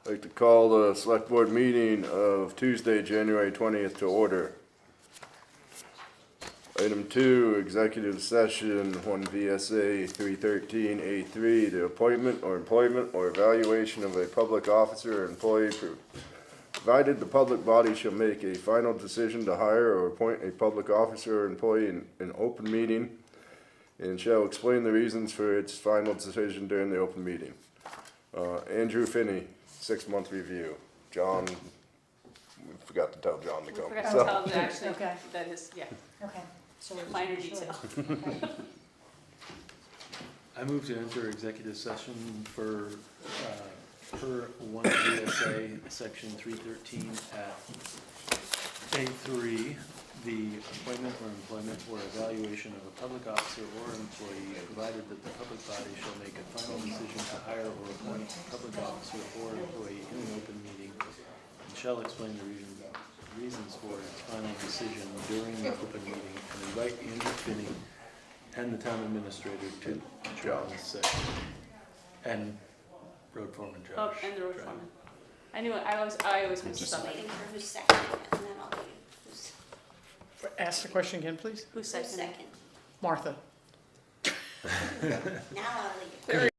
I'd like to call the select board meeting of Tuesday, January 20th to order. Item 2, executive session 1 VSA 313A3, the appointment or employment or evaluation of a public officer or employee, provided the public body shall make a final decision to hire or appoint a public officer or employee in an open meeting and shall explain the reasons for its final decision during the open meeting. Andrew Finney, 6-month review. John, we forgot to tell John to We come. forgot to So- tell them actually, Okay. that is, yeah, Okay. So minor detail. Okay. I move to enter executive session for, per 1 VSA section 313 at A3, the appointment or employment or evaluation of a public officer or employee, provided that the public body shall make a final decision to hire or appoint a public officer or employee in an open meeting and shall explain the reasons for its final decision during the open meeting and invite Andrew Finney and the town administrator to join this session. And road foreman Josh. Oh, and the road Dryden. foreman. I knew it, I always mix Just stuff up. waiting for who's second, and then I'll leave. Who's Ask the question again, please. Who's who's second? second? Martha. Now I'll leave.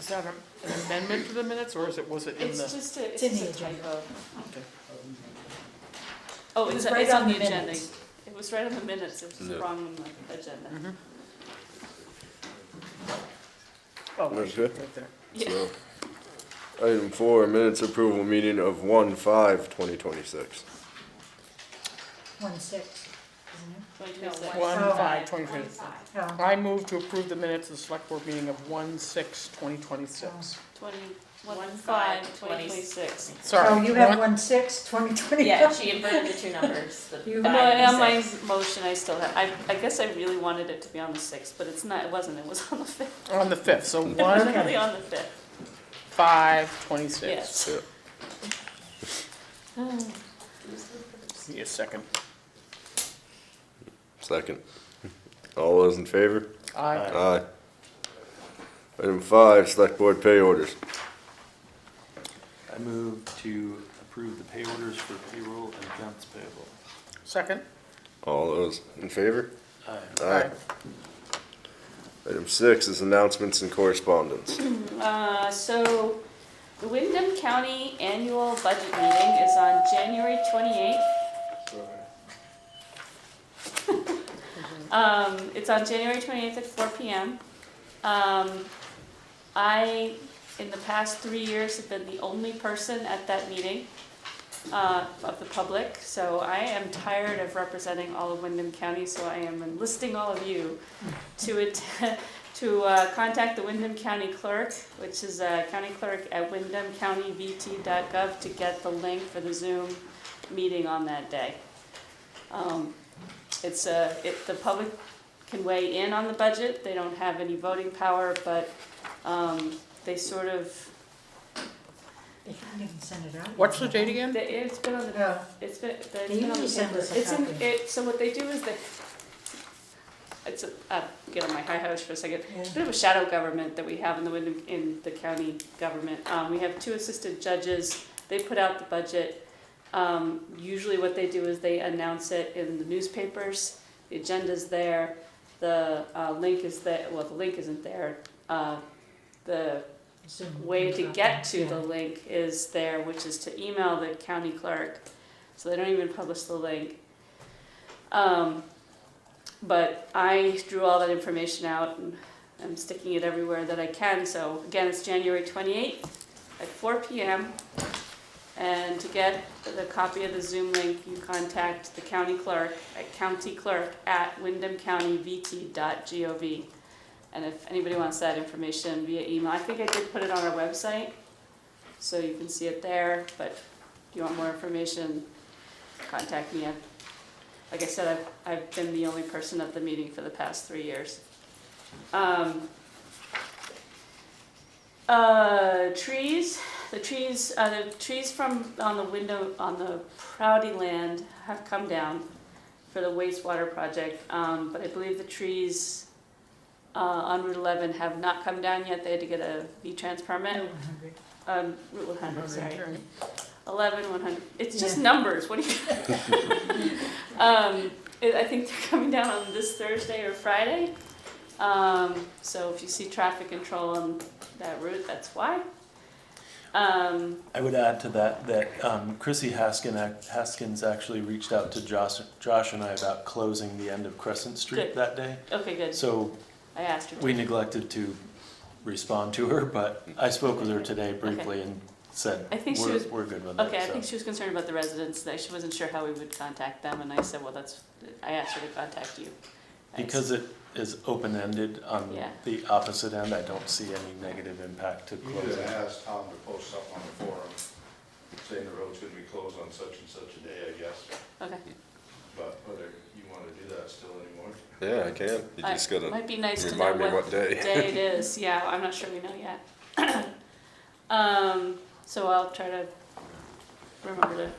Is that an amendment to the minutes, or was it in It's the? just a, it's in just the a agenda. typo. Okay. Oh, It it's, was right it's on on the the agenda. minutes. It was right on the minutes, it was just Yeah. wrong on the agenda. Mhm. Oh, right Okay. right there. Yeah. So, item 4, minutes approval meeting of 1/5/2026. 1/6, isn't it? 2026. 1/5/2026. Oh, I move to approve the minutes of the select board meeting of 1/6/2026. 1/5/2026. Sorry. Oh, you have one- 1/6, 2020. Yeah, she inverted the two numbers, the You- No, 5 on and my 6. motion, I still have, I guess I really wanted it to be on the 6th, but it's not, it wasn't, it was on the 5th. On the 5th, so It was really 1/5/26. on the 5th, yes. Yeah. Give me a second. Second. All those in favor? Aye. Aye. Item 5, select board pay orders. I move to approve the pay orders for payroll and accounts payable. Second? All those in favor? Aye. Aye. Item 6 is announcements and correspondence. So, the Wyndham County Annual Budget Meeting is on January 28th. It's on January 28th at 4 p.m. I, in the past 3 years, have been the only person at that meeting of the public, so I am tired of representing all of Wyndham County, so I am enlisting all of you to contact the Wyndham County Clerk, which is county clerk at wyndhamcountyvt.gov, to get the link for the Zoom meeting on that day. The public can weigh in on the budget. They don't have any voting power, but they sort of, They haven't even sent it out. yet. What's the date again? it's been on the, Yeah. it's been They on the usually send paper. us a It's in, copy. so what they do is get on my high horse for a second. Yeah. It's a bit of a shadow government that we have in the county government. We have 2 assistant judges. They put out the budget. Usually what they do is they announce it in the newspapers. The agenda's there. The link is there. Well, the link isn't there. The Zoom way comes to up. get to Yeah. the link is there, which is to email the county clerk. So they don't even publish the link. But I drew all that information out and I'm sticking it everywhere that I can. So again, it's January 28th at 4 p.m. And to get the copy of the Zoom link, you contact the county clerk at wyndhamcountyvt.gov. And if anybody wants that information via email, I think I did put it on our website, so you can see it there. But if you want more information, contact me. Like I said, I've been the only person at the meeting for the past 3 years. The trees from on the Proudy land have come down for the wastewater project, but I believe the trees on Route 11 have not come down yet. They had to get a V-Trans permit. 100. Route 100, sorry. Right. 11, 100. It's just Yeah. numbers. What do you? I think they're coming down on this Thursday or Friday. So if you see traffic control on that route, that's why. I would add to that Chrissy Haskins actually reached out to Josh and I about closing the end of Crescent Street Good. that day. Okay, good. So I asked her. we neglected to respond to her, but I spoke with her today briefly and said, I think she we're, was- we're good with it. Okay, I so. think she was concerned about the residents. That she wasn't sure how we would contact them, and I said, well, I asked her to contact you. Because it is open-ended on Yeah. the opposite end, I don't see any negative impact to You closing. could ask Tom to post something on the forum, saying the road's gonna be closed on such and such a day, I guess. Okay. But whether you wanna do that still anymore? Yeah, I can. You just gotta Might be nice to know remind me what day. day it is. Yeah, I'm not sure we know yet. So I'll try to remember to.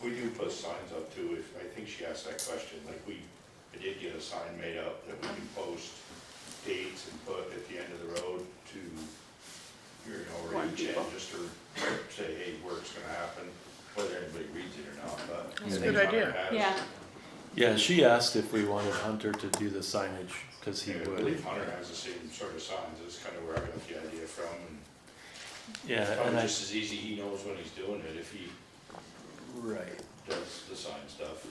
We do put signs up too, if, I think she asked that question, like I did get a sign made up that we can post dates and put at the end of the road to, or Warn each end, people. just to say, hey, work's gonna happen, whether anybody reads it or not, but. That's a I good think idea. Hunter has. Yeah. Yeah, she asked if we wanted Hunter to do the signage, because he I would. believe Hunter has the same sort of signs, that's kind of where I got the idea from, and Yeah, and Probably I, just as easy, he knows when he's doing it if he right. does the sign stuff.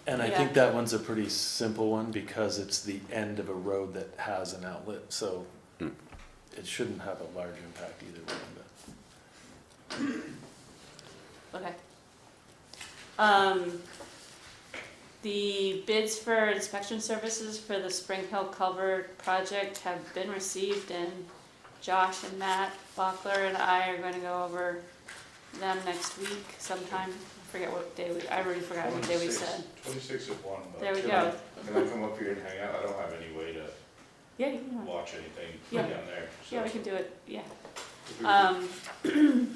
And I Yeah. think that one's a pretty simple one because it's the end of a road that has an outlet, so it shouldn't have a large impact either way, but. Okay. The bids for inspection services for the Spring Hill Culvert project have been received, and Josh and Matt Bachler and I are going to go over them next week sometime. I forget what day I already forgot what day we said. 26 of one. but There we can go. Can I come up here and hang out? I don't have any way to Yeah, you can. watch anything Yeah. down there. so Yeah, we can do it. Yeah. if we-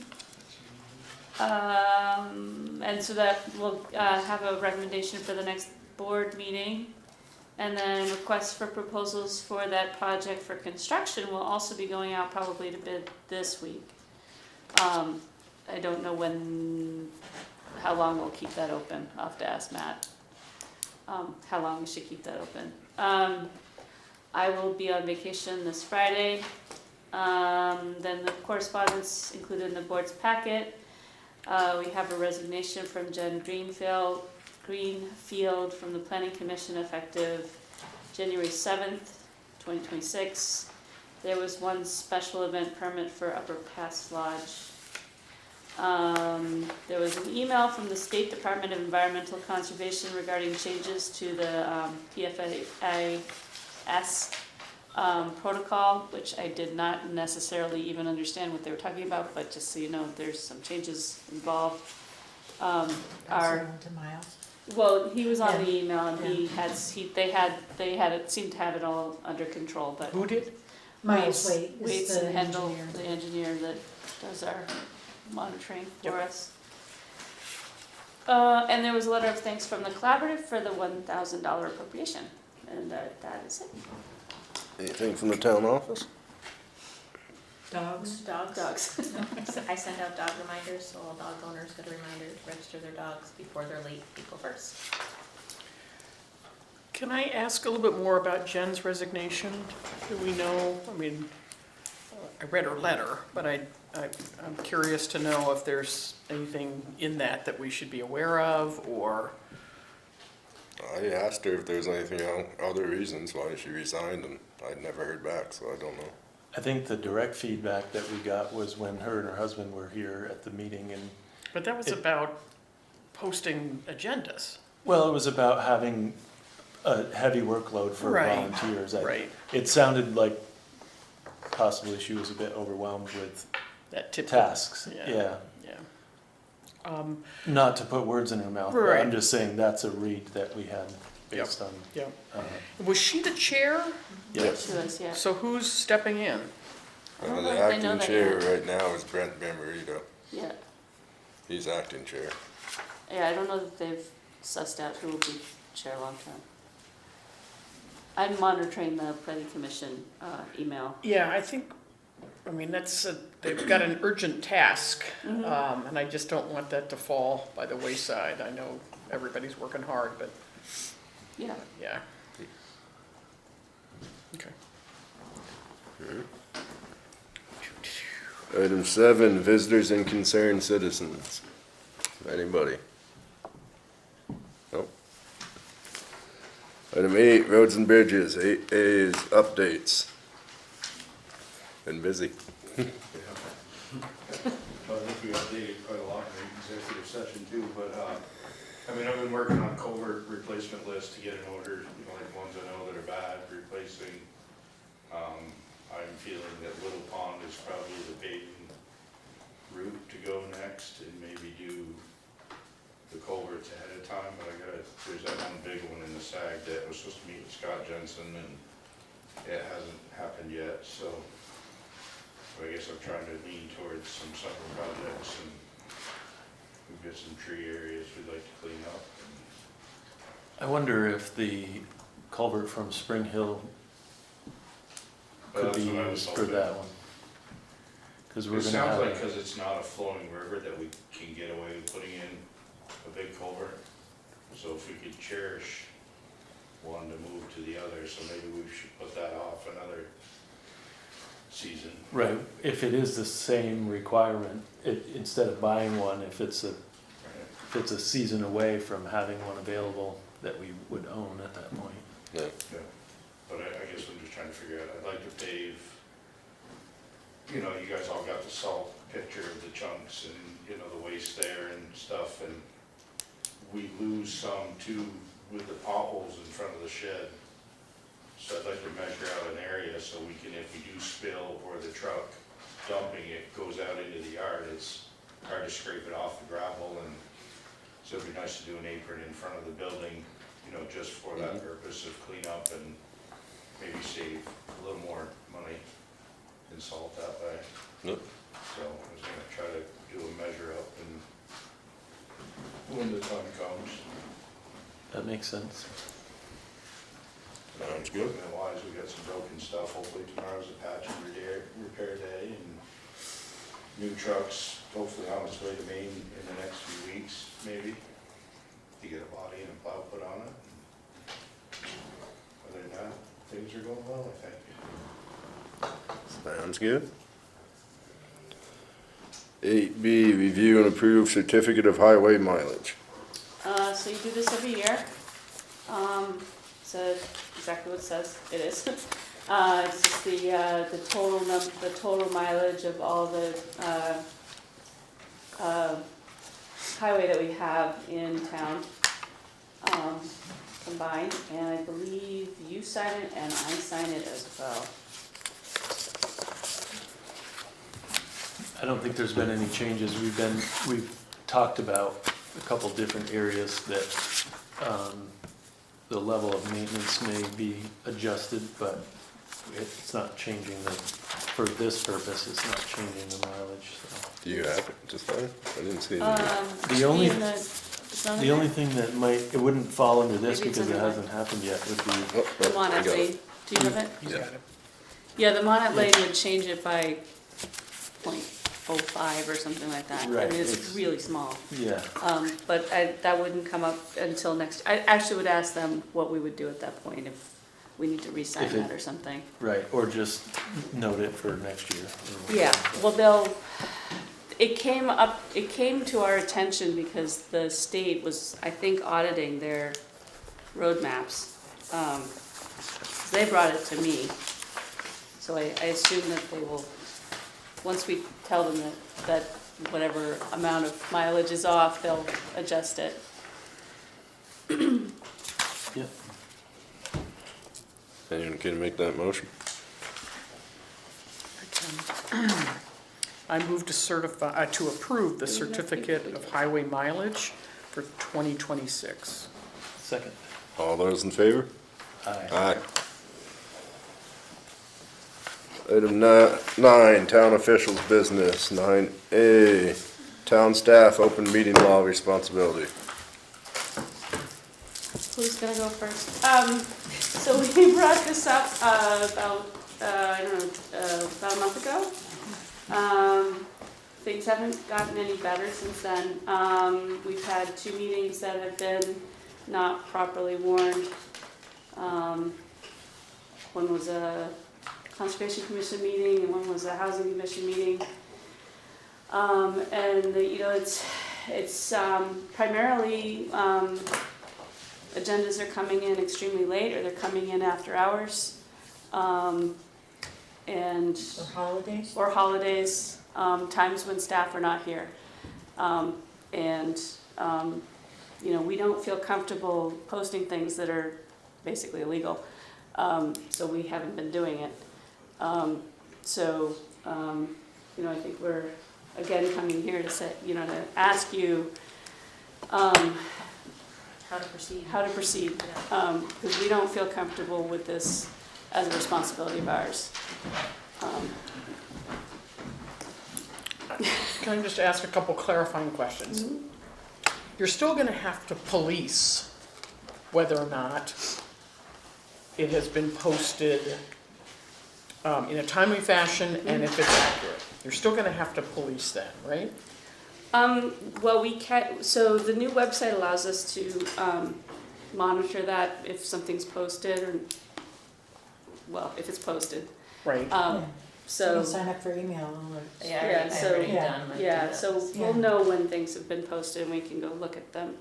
And so that we'll have a recommendation for the next board meeting. And then requests for proposals for that project for construction will also be going out probably to bid this week. I don't know how long we'll keep that open. I'll have to ask Matt. How long we should keep that open. I will be on vacation this Friday. Then the correspondence included in the board's packet. We have a resignation from Jen Greenfield from the Planning Commission effective January 7th, 2026. There was one special event permit for Upper Pass Lodge. There was an email from the State Department of Environmental Conservation regarding changes to the PFAS protocol, which I did not necessarily even understand what they were talking about, but just so you know, there's some changes involved. Pass it on to Miles. Well, he was on the Yeah. email and they had it, seemed to have it all under control, but Who did? Miles Waite is Waits the and Hendel, engineer. the engineer that does our monitoring for Yep. us. And there was a letter of thanks from the collaborative for the $1,000 appropriation, and that is it. Anything from the town office? Dogs. Dogs. I send out dog reminders, so all dog owners get a reminder to register their dogs before they're late April 1st. Can I ask a little bit more about Jen's resignation? Do we know, I mean, I read her letter, but I'm curious to know if there's anything in that we should be aware of, or, I asked her if there's anything other reasons why she resigned, and I'd never heard back, so I don't know. I think the direct feedback that we got was when her and her husband were here at the meeting, and, but that was about posting agendas. well, it was about having a heavy workload for Right, volunteers. right. It sounded like possibly she was a bit overwhelmed with That typical. tasks, yeah. Not to put words in her mouth, but Right. I'm just saying that's a read that we had based on, Yeah. uh, Was she the chair? Yes. She was, yeah. So who's stepping in? I don't know The if they know acting that chair yet. right now is Brent Bamberito. Yeah, He's acting chair. yeah, I don't know that they've sussed out who will be chair long term. I'm monitoring the planning commission email. Yeah, I think, I mean, they've got an urgent task, Mm-hmm. and I just don't want that to fall by the wayside. I know everybody's working hard, but, Yeah. yeah. Okay. Item 7, visitors and concerned citizens. Anybody? Nope. Item 8, roads and bridges. 8A is updates. Been busy. I think we updated quite a lot in the executive session too, but, I mean, I've been working on culvert replacement list to get an order, like ones I know that are bad, replacing. I'm feeling that Little Pond is probably the paving route to go next, and maybe do the culverts ahead of time, but there's that one big one in the SAG that was supposed to meet with Scott Jensen, and it hasn't happened yet, so I guess I'm trying to lean towards some summer projects, and we've got some tree areas we'd like to clean up. I wonder if the culvert from Spring Hill could That's be what I was used for hoping. that one. Cause we're It gonna sounds have, like, because it's not a flowing river, that we can get away with putting in a big culvert. So if we could cherish one to move to the other, so maybe we should put that off another season. Right, if it is the same requirement, instead of buying one, if it's a season away from having one available that we would own at that point. Yeah. Yeah, but I guess I'm just trying to figure out, I'd like to pave, you know, you guys all got the salt picture of the chunks and, you know, the waste there and stuff, and we lose some too with the potholes in front of the shed. So I'd like to measure out an area so we can, if we do spill or the truck dumping it goes out into the yard, it's hard to scrape it off the gravel, and so it'd be nice to do an apron in front of the building, you know, just for that purpose of cleanup and maybe save a little more money in salt that way. Yep. So I was gonna try to do a measure up and when the time comes. That makes sense. Sounds good. Equipment wise, we got some broken stuff, hopefully tomorrow's a patch and repair day, and new trucks, hopefully on its way to Maine in the next few weeks, maybe, to get a body and a plow put on it. Other than that, things are going well, I think. Sounds good. 8B, review and approve certificate of highway mileage. So you do this every year. So exactly what it says, it is. It's just the total mileage of all the, highway that we have in town, combined. And I believe you sign it and I sign it as well. I don't think there's been any changes. We've talked about a couple different areas that the level of maintenance may be adjusted, but it's not changing for this purpose, it's not changing the mileage, so. Do you have it to sign? I didn't see it. The only- it's on The only thing that it wouldn't fall under this Maybe it's because it under hasn't happened yet, would be, Oh, the I Monnet got it. Lane. Do you have it? He's got it. Yeah, the Monnet Lane would change it by 0.05 or something like that. I Right, mean, it's it's- really small. yeah. But that wouldn't come up until next, I actually would ask them what we would do at that point if we need to re-sign If it- that or something. Right, or just note it for next year. Yeah, well, it came to our attention because the state was, I think, auditing their road maps. They brought it to me, so I assume that they will, once we tell them that whatever amount of mileage is off, they'll adjust it. Yep. Anyone can make that motion? I move to approve the certificate of highway mileage for 2026. Second. All those in favor? Aye. Aye. Item 9, town officials business. 9A, town staff open meeting law responsibility. Who's gonna go first? So we brought this up about, I don't know, about a month ago. Things haven't gotten any better since then. We've had 2 meetings that have been not properly warned. One was a Conservation Commission meeting and one was a Housing Commission meeting. You know, it's primarily, agendas are coming in extremely late, or they're coming in after hours, and Or holidays? times when staff are not here, you know, we don't feel comfortable posting things that are basically illegal, so we haven't been doing it. You know, I think we're again coming here to say, you know, to ask you. How to proceed. How to proceed, because we don't feel comfortable with this as a responsibility of ours. Can I just ask a couple clarifying questions? You're still gonna have to police whether or not it has been posted in a timely fashion and if it's accurate. You're still gonna have to police that, right? Well, we can, so the new website allows us to monitor that if something's posted, or, well, if it's posted. Right. So, sign up for email alerts. Yeah, Yeah, I've so- already Yeah. done my yeah, due so diligence. we'll Yeah. know when things have been posted and we can go look at them.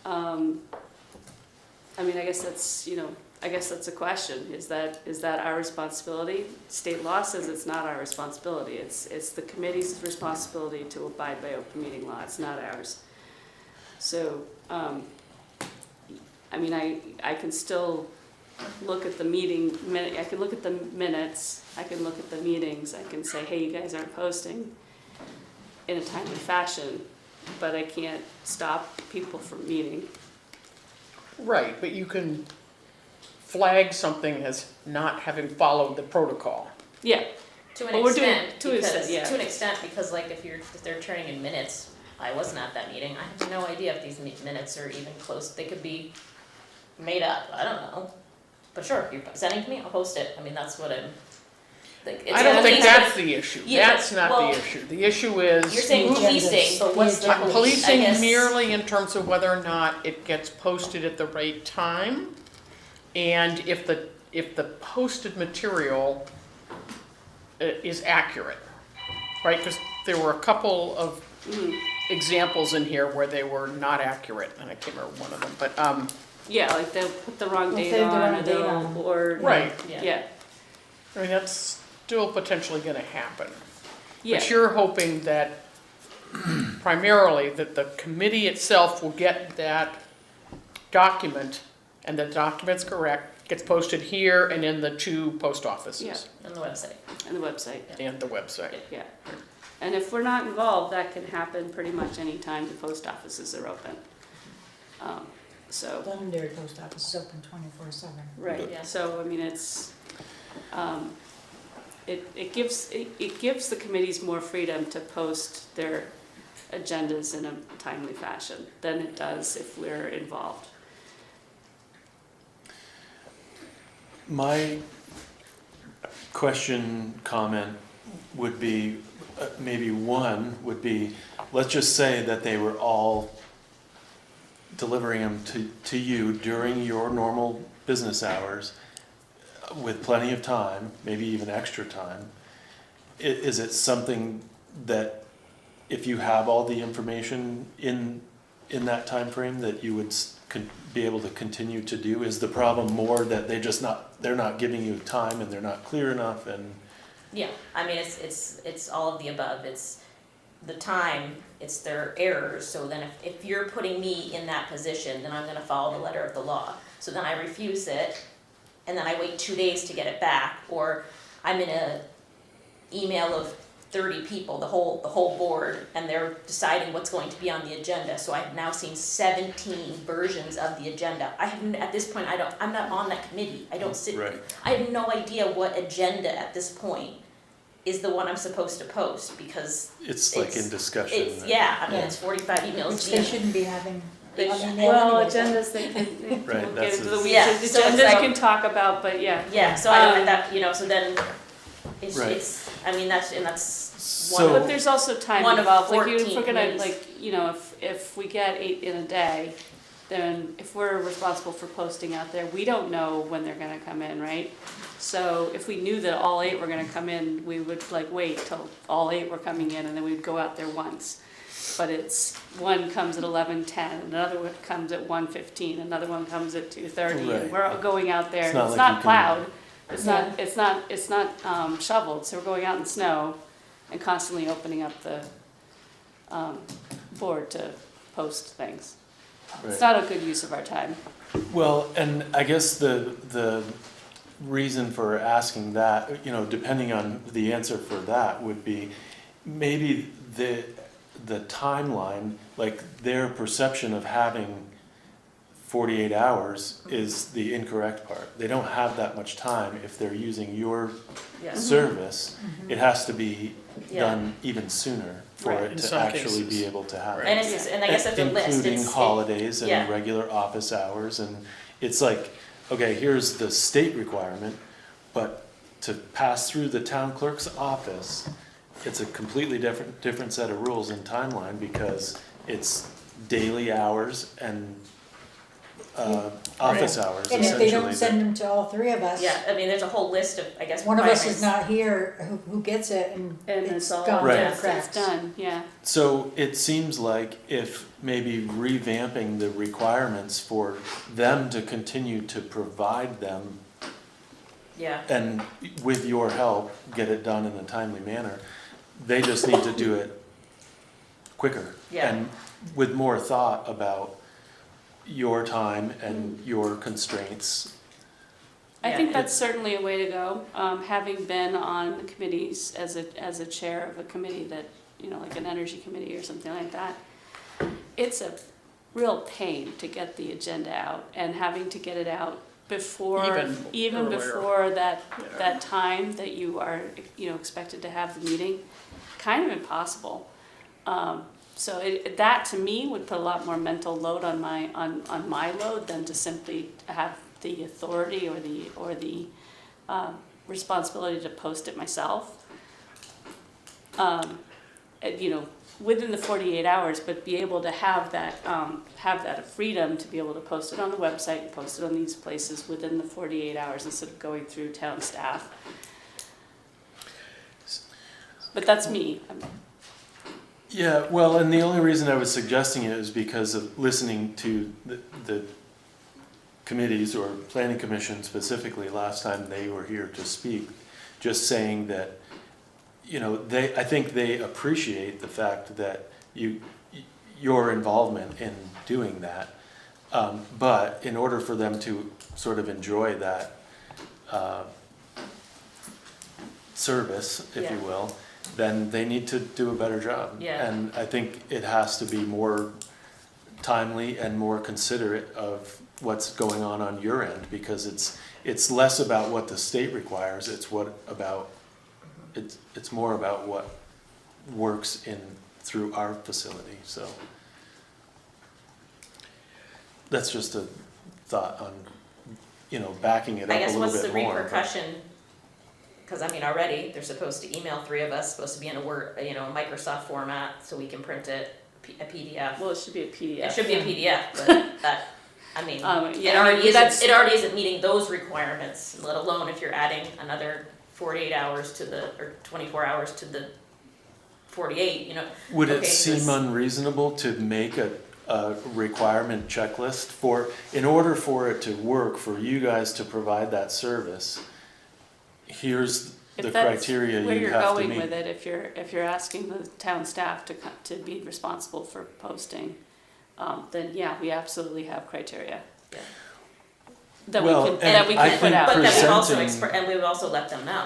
I mean, I guess that's, I guess that's a question. Is that our responsibility? State law says it's not our responsibility. It's the committee's responsibility to abide by open meeting law. It's not ours. So, I mean, I can still look at the I can look at the minutes, I can look at the meetings, I can say, hey, you guys aren't posting in a timely fashion, but I can't stop people from meeting. Right, but you can flag something as not having followed the protocol. Yeah, To an Well, we're doing- extent, to an extent, because, yeah. to an extent, because like if they're turning in minutes, I wasn't at that meeting, I have no idea if these minutes are even close, they could be made up, I don't know. But sure, if you're sending to me, I'll post it, I mean, that's what I'm, like, it's I don't one of think these that's that- the issue. Yeah, That's not well, the issue. The issue is. You're saying Agendas. policing, but what's the Yeah, police, I Policing guess. merely in terms of whether or not it gets posted at the right time, and if the posted material is accurate, right? Because there were a couple of examples in here where they were not accurate, and I can't remember one of them, but, yeah, like they'll put the wrong If date they have the on, wrong or date they'll, on. or. right. Yeah, I mean, that's still potentially gonna happen. yeah, But you're hoping that primarily that the committee itself will get that document, and the document's correct, gets posted here and in the 2 post offices On the website. and the website, and the website. yeah. And if we're not involved, that can happen pretty much any time the post offices are open. So. Londonderry post office is open 24/7. Right, Yeah. so, I mean, it's, it gives the committees more freedom to post their agendas in a timely fashion than it does if we're involved. My question, comment would be, maybe one would be, let's just say that they were all delivering them to you during your normal business hours with plenty of time, maybe even extra time. Is it something that if you have all the information in that time frame that you would be able to continue to do? Is the problem more that they're not giving you time and they're not clear enough and? Yeah, I mean, it's all of the above, it's the time, it's their errors, so then if you're putting me in that position, then I'm gonna follow the letter of the law. So then I refuse it, and then I wait 2 days to get it back, or I'm in a email of 30 people, the whole board, and they're deciding what's going to be on the agenda, so I've now seen 17 versions of the agenda. At this point, I'm not on that committee, I don't sit, Right. I have no idea what agenda at this point is the one I'm supposed to post, because It's like in discussion. it's, yeah, I mean, Yeah. it's 45 emails Which deep. they shouldn't be having They on should- email Well, anyway. agendas, they can, Right, we'll that's get into the a- weeds, Yeah, so it's agendas I like- can talk about, but yeah. Yeah, so I Um, that, so then, Right. it's, I mean, that's one So- But of, there's also time one of involved, like, 14 if we're gonna, committees. like, if we get 8 in a day, then if we're responsible for posting out there, we don't know when they're gonna come in, right? So if we knew that all 8 were gonna come in, we would like wait till all 8 were coming in and then we'd go out there once. But it's, one comes at 11:10, another one comes at 1:15, another one comes at 2:30, Right. and we're all going out there, It's and not it's like not you can- plowed, it's Yeah. it's not shoveled, so we're going out in snow and constantly opening up the board to post things. It's Right. not a good use of our time. Well, and I guess the reason for asking that, depending on the answer for that would be maybe the timeline, like their perception of having 48 hours is the incorrect part. They don't have that much time if they're using your yeah, service. It has to be Yeah. done even sooner for Right. it In to some actually cases. be able to happen. and it's, and I guess it's a list, Including holidays yeah. and regular office hours, and it's like, okay, here's the state requirement, but to pass through the town clerk's office, it's a completely different set of rules and timeline, because it's daily hours and office hours And if they essentially. don't send them to all three of us, Yeah, I mean, there's a whole list of, I guess, one of us requirements. is not here, who gets it, and And it's it's all, gone Right. through the it's cracks. done, yeah. So it seems like if maybe revamping the requirements for them to continue to provide them Yeah, and with your help, get it done in a timely manner, they just need to do it quicker. Yeah. And with more thought about your time and your constraints. I Yeah, think that's certainly a way to go. Having been on committees as a chair of a committee that, like an energy committee or something like that, it's a real pain to get the agenda out and having to get it out before, even earlier. before that, Yeah. that time that you are, expected to have the meeting, kind of impossible. So that to me would put a lot more mental load on my load than to simply have the authority or the responsibility to post it myself. Within the 48 hours, but be able to have that freedom to be able to post it on the website and post it on these places within the 48 hours instead of going through town staff. But that's me. Yeah, well, and the only reason I was suggesting it is because of listening to the committees or planning commission specifically last time they were here to speak, just saying that, I think they appreciate the fact that your involvement in doing that. But in order for them to sort of enjoy that service, if you Yeah. will, then they need to do a better job. Yeah. And I think it has to be more timely and more considerate of what's going on your end, because it's less about what the state requires, it's more about what works through our facility, so. That's just a thought on, backing it I up a guess little what's bit the more. but- repercussion? Because already they're supposed to email three of us, supposed to be in a Word, a Microsoft format, so we can print it, a PDF. Well, it should be a PDF. It should be a PDF, but that, Yeah, it already isn't meeting those requirements, let alone if you're adding another 48 hours or 24 hours to the 48, Would it Okay, seem this- unreasonable to make a requirement checklist in order for it to work, for you guys to provide that service? Here's the criteria If that's where you you're have to going meet. with it, if you're asking the town staff to be responsible for posting, then yeah, we absolutely have criteria. Yeah. That Well, we and can put I think out. But then we've also presenting- and we've also let them know.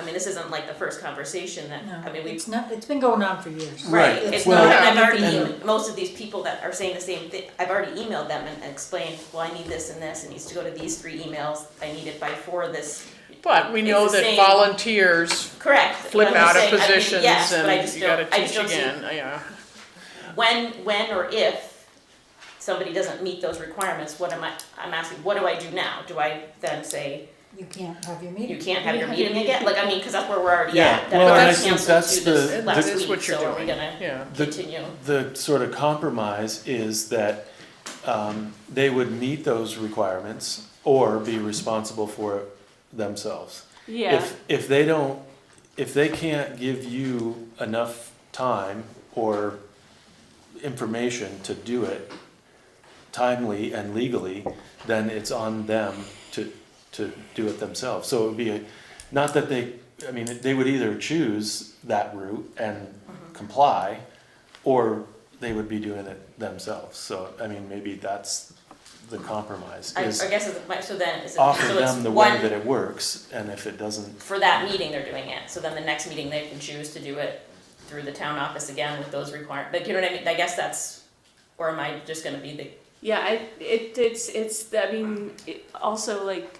This isn't like the first conversation that, No, we've. it's not, it's been going on for years. Right, Right. it's Well, not, and I've already, and- most of these people that are saying the same thing, I've already emailed them and explained, well, I need this and this, it needs to go to these 3 emails, I need it by 4 this. But we It's know the that same- volunteers Correct. flip but I'm out just of saying, positions yes, but I and just you gotta don't- I just teach don't see again, yeah. When or if somebody doesn't meet those requirements, I'm asking, what do I do now? Do I then say, You can't have your meeting. you can't have your have your meeting again? Cause that's where we're already Yeah, at. That well, got and I think canceled that's to this the- last That is week, what you're so are we doing, gonna yeah. continue? The sort of compromise is that they would meet those requirements or be responsible for it themselves. Yeah, If they can't give you enough time or information to do it timely and legally, then it's on them to do it themselves. So it would be not that they would either choose that route and comply, or they would be doing it themselves. So, maybe that's the compromise, I is guess so then, is it, offer so it's them the way one, that it works, and if it doesn't, for that meeting they're doing it, so then the next meeting they can choose to do it through the town office again with those requirements, but you know what I mean, I guess that's, or am I just gonna be the, yeah, also like,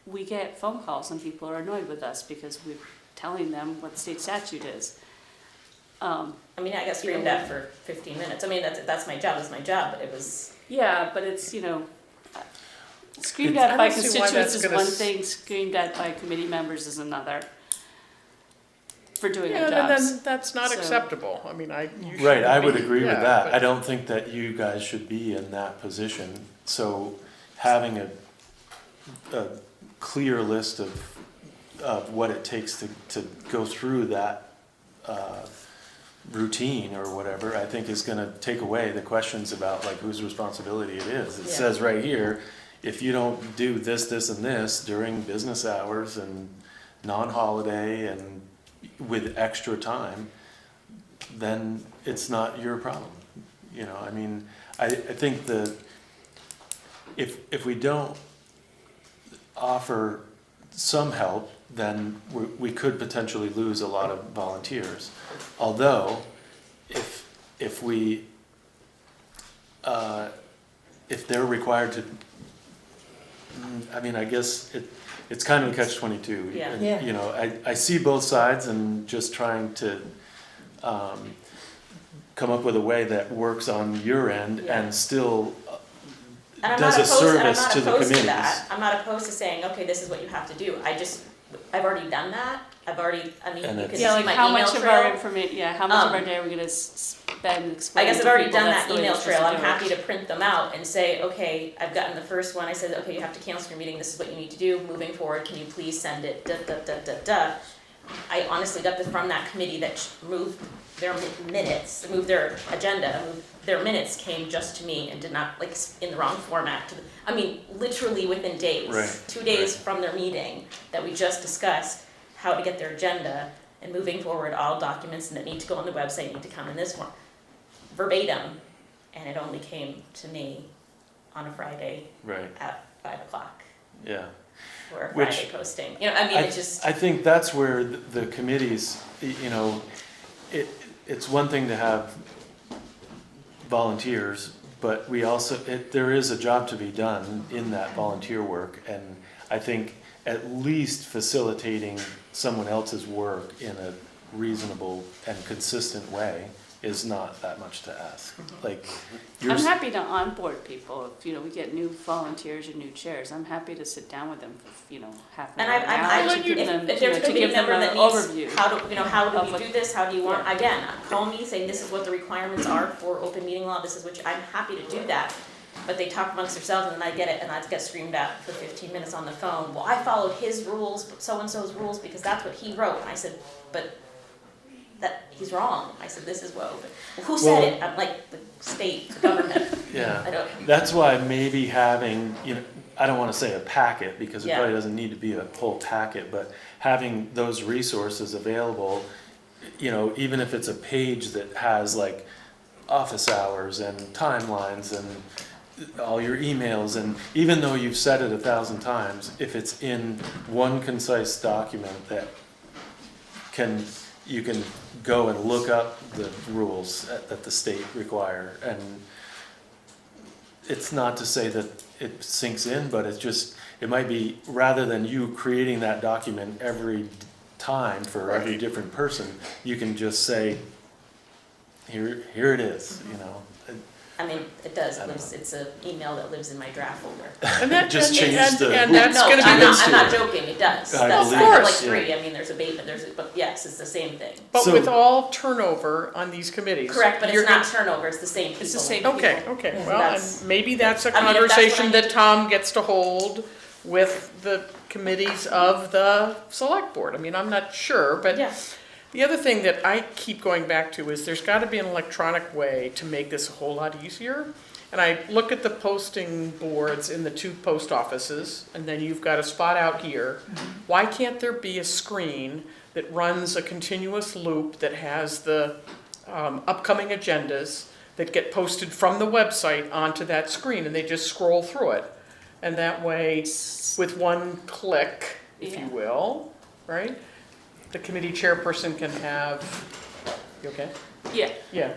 we get phone calls and people are annoyed with us because we're telling them what the state statute is. I got screamed at for 15 minutes, that's my job, but it was, Yeah, but it's, screamed It's- at I by don't see why constituents that's is gonna one s- thing, screamed at by committee members is another. For doing Yeah, their jobs. then that's not So- acceptable, you right, shouldn't I would be- agree with yeah, that. but- I don't think that you guys should be in that position. So having a clear list of what it takes to go through that routine or whatever, I think is gonna take away the questions about like whose responsibility it is. It Yeah. says right here, if you don't do this, this, and this during business hours and non-holiday and with extra time, then it's not your problem. You know, I mean, I think if we don't offer some help, then we could potentially lose a lot of volunteers. Although, if we, if they're required to, I mean, I guess it's kind of a catch-22. Yeah. And, Yeah. you know, I see both sides and just trying to come up with a way that works on your end Yeah. and still And I'm does not a opposed, and I'm service not to the opposed to committees. that. I'm not opposed to saying, okay, this is what you have to do. I've already done that. I mean, And you can it's- see Yeah, like my how email much of our trail. information, how much of our Um, day are we gonna spend I explaining guess to I've already people done that's that the way email we're supposed trail. to I'm do it? happy to print them out and say, okay, I've gotten the first one. I said, okay, you have to cancel your meeting. This is what you need to do. Moving forward, can you please send it, da, da, da, da, da. I honestly got this from that committee that moved their minutes, moved their agenda, their minutes came just to me and did not, like, in the wrong format. I mean, literally within days. Right, 2 days right. from their meeting that we just discussed how to get their agenda, and moving forward, all documents that need to go on the website need to come in this form, verbatim, and it only came to me on a Friday Right, at 5:00 yeah. for a Which- Friday posting. You know, I mean, it's just, I think that's where the committees, you know, it's one thing to have volunteers, but we also, there is a job to be done in that volunteer work, and I think at least facilitating someone else's work in a reasonable and consistent way is not that much to ask. Like, you're, I'm happy to onboard people, if, we get new volunteers or new chairs, I'm happy to sit down with them for, half an and hour, an hour to give them, if there's a to committee give them member an that needs, overview. how do of we what- do this, how do you want, again, call me, say this is what the requirements are for open meeting law, this is what I'm happy to do that. But they talk amongst themselves and then I get it and I get screamed at for 15 minutes on the phone, well, I followed his rules, so-and-so's rules, because that's what he wrote, and I said, but he's wrong. I said, this is what, who said it? I'm like, the state, the government. I yeah, don't, that's why maybe having, I don't wanna say a packet, because it Yeah. probably doesn't need to be a whole packet, but having those resources available, even if it's a page that has like office hours and timelines and all your emails, and even though you've said it 1,000 times, if it's in one concise document that you can go and look up the rules that the state require, and it's not to say that it sinks in, but it might be, rather than you creating that document every time for every Right. different person, you can just say, here it is, I mean, it does, I don't it's an email that lives in my draft folder. And that, Just and- change and- the- and that's No, gonna be I'm the, not joking, it does. I That's, believe I have it, like yeah. 3, I mean, there's abatement, but yes, it's the same thing. but So- with all turnover on these committees. Correct, but it's you're not gonna- turnover, it's the same people. It's the same Okay, people. okay, Yeah. well, That's- and maybe that's a I mean, if that's what I conversation need that to- Tom gets to hold with the committees of the select board. I mean, I'm not sure, but Yeah, the other thing that I keep going back to is there's gotta be an electronic way to make this a whole lot easier. And I look at the posting boards in the 2 post offices, and then you've got a spot out here. Why can't there be a screen that runs a continuous loop that has the upcoming agendas that get posted from the website onto that screen, and they just scroll through it? And that way, with one click, if you Yeah. will, right? The committee chairperson can have, you okay? Yeah, Yeah,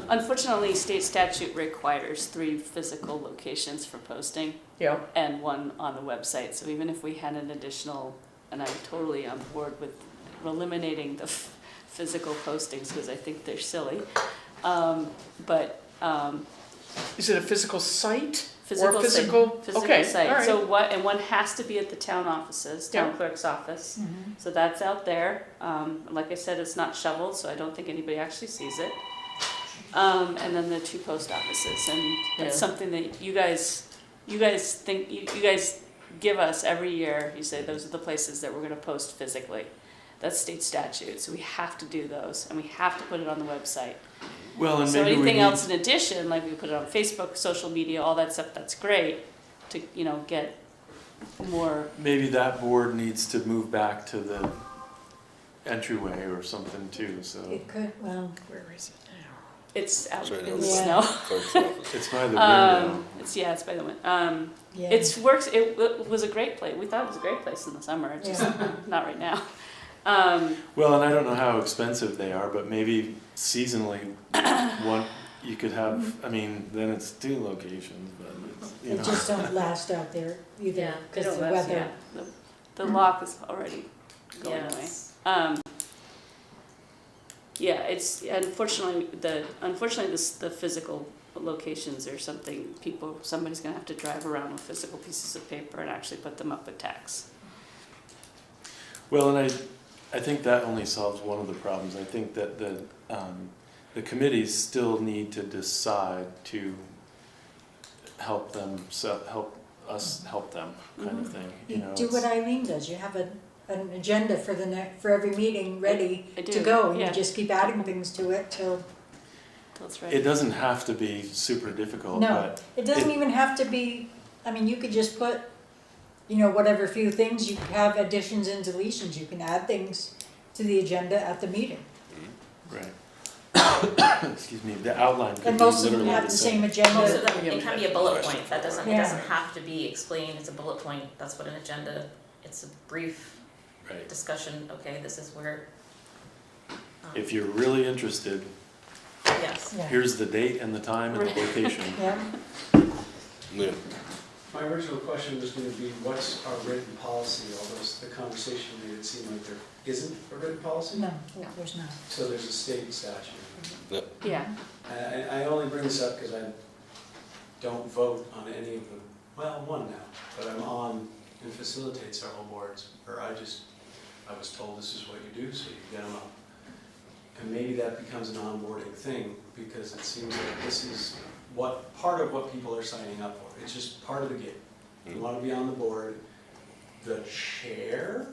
unfortunately, state statute requires 3 physical locations for posting yeah, and 1 on the website, so even if we had an additional, and I'm totally on board with eliminating the physical postings, because I think they're silly, but is it a physical site? physical Or physical, site, okay, site. all right. So one has to be at the town offices, town Yeah. clerk's office. So that's out there. Like I said, it's not shoveled, so I don't think anybody actually sees it. And then the 2 post offices, and Yeah. it's something that you guys you guys think, you guys give us every year, you say those are the places that we're gonna post physically. That's state statute, so we have to do those, and we have to put it on the website. Well, and So maybe we anything need, else in addition, like we put it on Facebook, social media, all that stuff, that's great to, get more, maybe that board needs to move back to the entryway or something too, so. It could, well, Where is it now? it's out Sorry, in the yeah. snow. It's by the window. It's by the way. yeah. It was a great place. We thought it was a great place in the summer. It's just not right now. Well, and I don't know how expensive they are, but maybe seasonally, one, you could have, I mean, then it's 2 locations, but it's, They just don't last out there either, Yeah, They because don't the last, weather. yeah. The lock is already going away. Yes. Yeah, it's unfortunately the physical locations are something somebody's gonna have to drive around with physical pieces of paper and actually put them up with tax. Well, and I think that only solves one of the problems. I think that the committees still need to decide to help them, help us help them, kind of thing. You know, Do what Eileen does, you have an agenda for for every meeting ready I do, to go, and yeah. you just keep adding things to it till, That's right. it doesn't have to be super difficult, no, but it doesn't even have to be, I mean, you could just put, whatever few things, you have additions and deletions, you can add things to the agenda at the meeting. right. Excuse me. The outline could And be most of them literally have the the same. same agenda. Most of them, it can be a bullet point, that doesn't, it Yeah. doesn't have to be explained, it's a bullet point, that's what an agenda, it's a brief Right. discussion, okay, this is where. If you're really interested, Yes. Yeah. here's the date and the time and the location. Yeah, Yeah. My original question was gonna be, what's our written policy, although the conversation made it seem like there isn't a written policy? no, there's not. So there's a state statute. Yeah. I only bring this up because I don't vote on any of them, well, one now, but I'm on and facilitate several boards, where I was told this is what you do, so you get them up. And maybe that becomes an onboarding thing, because it seems like this is part of what people are signing up for. It's just part of the game. You want to be on the board. The chair,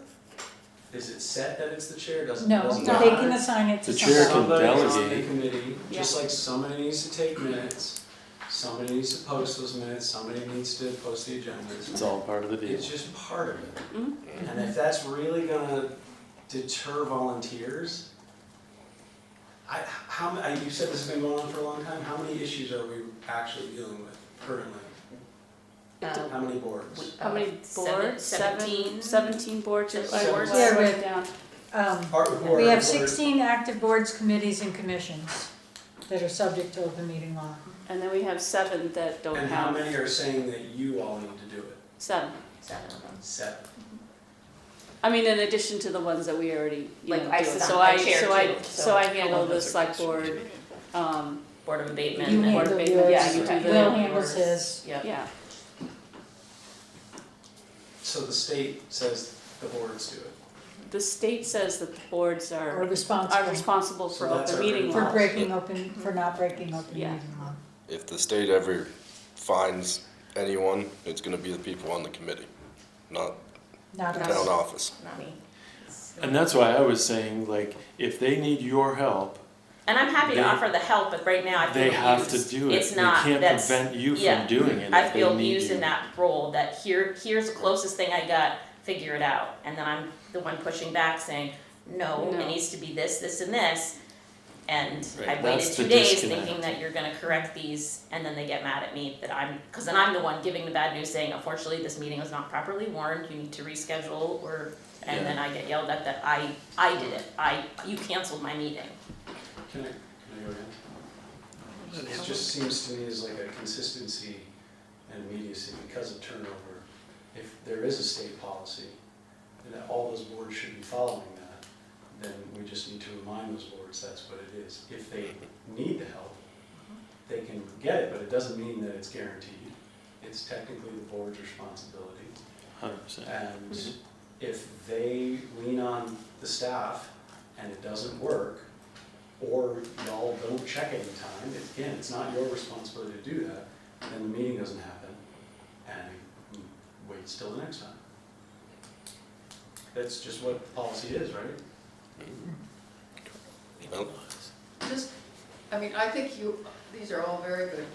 is it set that it's the chair? Doesn't No, doesn't they matter. can assign it to The chair can somebody. Somebody's on the delegate. committee, just Yeah. like somebody needs to take minutes, somebody needs to post those minutes, somebody needs to post the agendas. It's all part of the deal. It's just part of it. Mhm. And if that's really gonna deter volunteers, you said this has been going on for a long time, how many issues are we actually dealing with currently? How many boards? How many boards? 17? 17 boards. Or- Seven. or- Yeah, write right. it down. We have 16 active boards, committees, and commissions that are subject to open meeting law. And then we have 7 that don't And how have. many are saying that you all need to do it? 7. 7 of them. 7. I mean, in addition to the ones that we already, Like, I do. sit So on- I I, chair so I, too, so I so- handle the That's a select good board. suggestion. Board of Abatement. You and- Board of handle Abatement, yours, yeah, you do the- Will handles his. Yep. Yeah, So the state says the boards do it. the state says that the boards Are are responsible for So that's open our meeting written For laws. breaking for not breaking open Yeah. meeting law. If the state ever fines anyone, it's gonna be the people on the committee, not Not the us. town office. Not me. And that's why I was saying, like, if they need your help, And I'm happy to They- offer the help, but right now I feel they have to used. do it. It's not, They can't that's, prevent you yeah. from doing it I if they feel need used you. in that role, that here's the closest thing I got, figure it out. And then I'm the one pushing back saying, no, No. it needs to be this, and this. And I Right, waited that's 2 the days disconnect. thinking that you're gonna correct these, and then they get mad at me that cause then I'm the one giving the bad news saying, unfortunately, this meeting was not properly warned, you need to reschedule, and then I get yelled at that I did it, you canceled my meeting. Can I go again? It just seems to me as like a consistency and immediacy because of turnover. If there is a state policy, and that all those boards should be following that, then we just need to remind those boards that's what it is. If they need the help, they can get it, but it doesn't mean that it's guaranteed. It's technically the board's responsibility. 100%. And if they lean on the staff and it doesn't work, or y'all don't check any time, again, it's not your responsibility to do that, then the meeting doesn't happen. wait till the next time. That's just what the policy is, right? Just, I mean, I think these are all very good,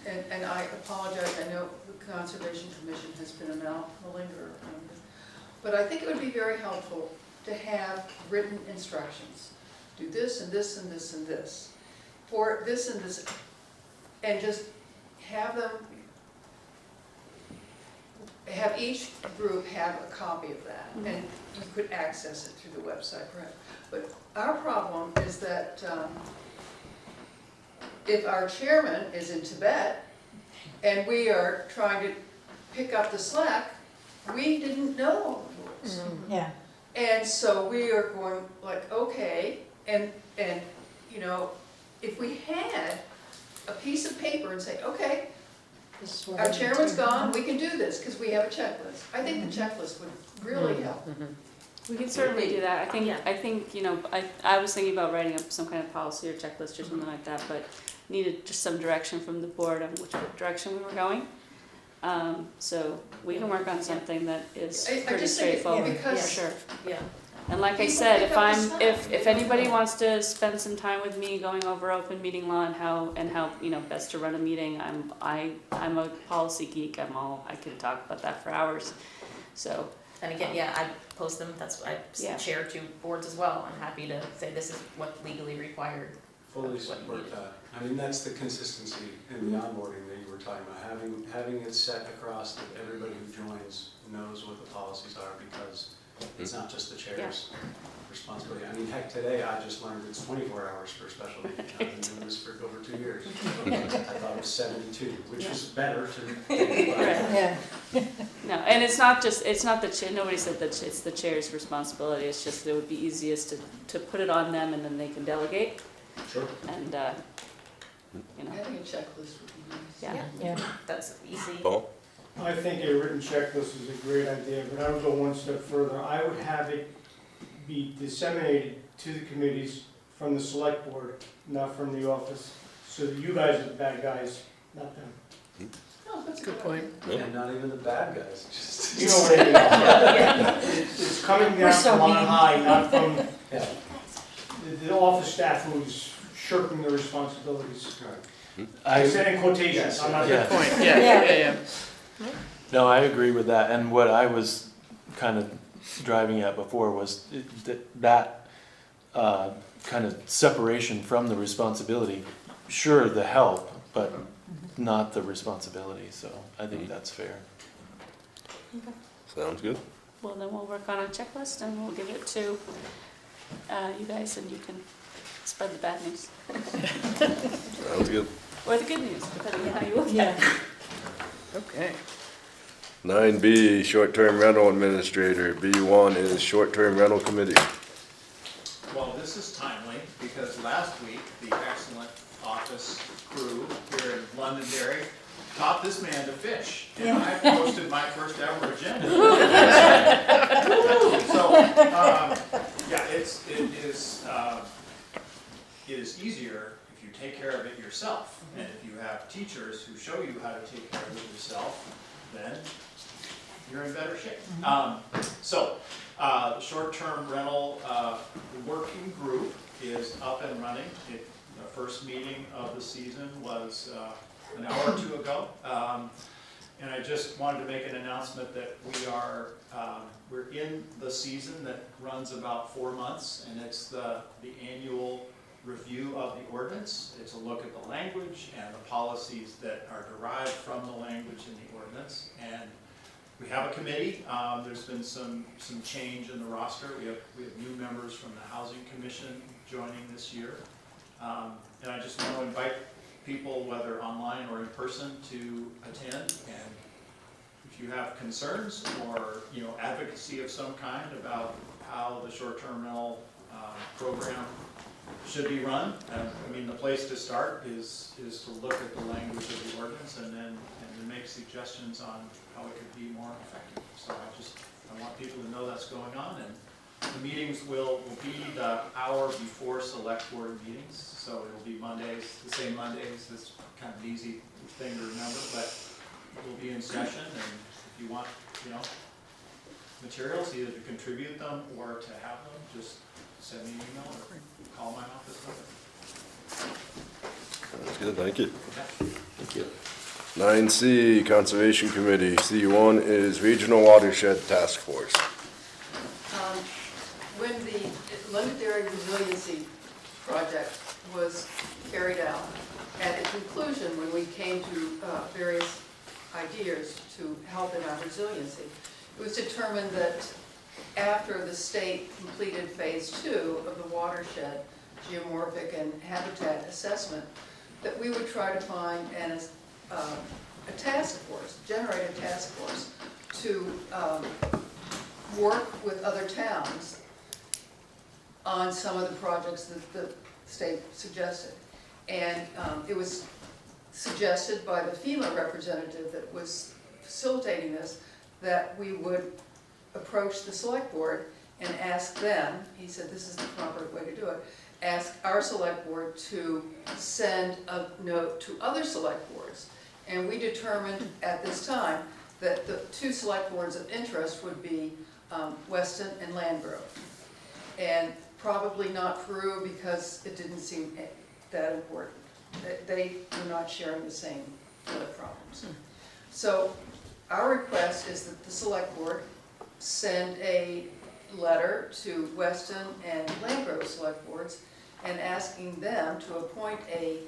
and I apologize, I know the Conservation Commission has been a malinger on this, but I think it would be very helpful to have written instructions. Do this and this and this and this, for this and this, and just have them, have each group have a copy of that, and you could access it through the website, perhaps. But our problem is that if our chairman is in Tibet and we are trying to pick up the slack, we didn't know all the rules. Yeah. And so we are going like, okay, and you know, if we had a piece of paper and say, okay, This is what our I need chairman's to- gone, we can do this because we have a checklist. I think the checklist would really help. We can certainly do that. Yeah. I think, you know, I was thinking about writing up some kind of policy or checklist or something like that, but needed just some direction from the board on which direction we were going. So we can work on something that is I pretty just think straightforward, for because sure. Yeah. And like I People said, pick if up the I'm, slack. if anybody wants to spend some time with me going over open meeting law and how, you know, best to run a meeting, I'm a policy geek, I can talk about that for hours, so. And again, yeah, I post them, I Yeah. chair 2 boards as well, I'm happy to say this is what's legally required. Fully That's what you support need. that. I mean, that's the consistency in the onboarding that you were talking about, having it set across that everybody who joins knows what the policies are, because it's not just the chair's responsibility. I mean, heck, today I just learned it's 24 hours for a special meeting. I've been doing this for over 2 years. I thought it was 72, which is better to. Right. Yeah. No, and it's not the chair, nobody said that it's the chair's responsibility, it's just that it would be easiest to put it on them and then they can delegate, Sure. and, you know, Having a checklist would be nice. yeah. Yeah. That's easy. Paul? I think a written checklist is a great idea, but I would go one step further. I would have it be disseminated to the committees from the select board, not from the office, so that you guys are the bad guys, not them. Oh, that's a Good good point. idea. And not even the bad guys, just. You know what I mean? It's coming We're down so from on mean. high, not from Yeah. the office staff who's shirking their responsibilities. I I, said in quotations, I'm not. Yeah. Point, yeah. no, I agree with that, and what I was kind of driving at before was that kind of separation from the responsibility, sure, the help, but not the responsibility, so I think that's fair. Sounds good. Well, then we'll work on a checklist and we'll give it to you guys and you can spread the bad news. Sounds good. Or the good news, depending on how you look at it. Yeah. Okay. 9B, short-term rental administrator. B1 is short-term rental committee. Well, this is timely because last week, the excellent office crew here in Londonderry taught this man to fish. And I posted my first ever agenda. So, yeah, it is easier if you take care of it yourself. And if you have teachers who show you how to take care of it yourself, then you're in better shape. The short-term rental working group is up and running. The first meeting of the season was an hour or two ago. And I just wanted to make an announcement that we're in the season that runs about 4 months, and it's the annual review of the ordinance. It's a look at the language and the policies that are derived from the language in the ordinance. And we have a committee. There's been some change in the roster. We have new members from the Housing Commission joining this year. And I just want to invite people, whether online or in person, to attend. And if you have concerns or advocacy of some kind about how the short-term rental program should be run, the place to start is to look at the language of the ordinance and then make suggestions on how it could be more effective. So I want people to know that's going on, and the meetings will be the hour before select board meetings. So it'll be Mondays, the same Mondays. It's kind of an easy thing to remember, but we'll be in session, and if you want, materials, either to contribute them or to have them, just send me an email or call my office number. That's good, thank you. Thank you. 9C, Conservation Committee. C1 is Regional Watershed Task Force. When the Londonderry Resiliency Project was carried out, at the conclusion, when we came to various ideas to help in our resiliency, it was determined that after the state completed phase 2 of the watershed geomorphic and habitat assessment, that we would try to find a task force, generate a task force to work with other towns on some of the projects that the state suggested. And it was suggested by the FEMA representative that was facilitating this, that we would approach the select board and ask them, he said this is the proper way to do it, ask our select board to send a note to other select boards. And we determined at this time that the 2 select boards of interest would be Weston and Landgrove. And probably not Peru because it didn't seem that important. They were not sharing the same problems. So our request is that the select board send a letter to Weston and Landgrove select boards and asking them to appoint a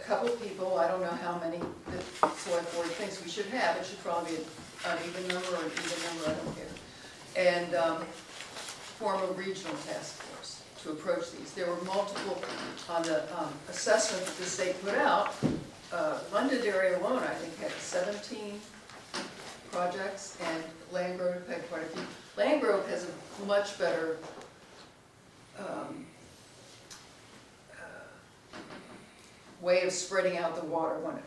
couple people, I don't know how many the select board thinks we should have, it should probably be an even number or an even number, I don't care, and form a regional task force to approach these. There were multiple, on the assessment that the state put out, Londonderry alone, I think, had 17 projects, and Landgrove had quite a few. Landgrove has a much better way of spreading out the water when it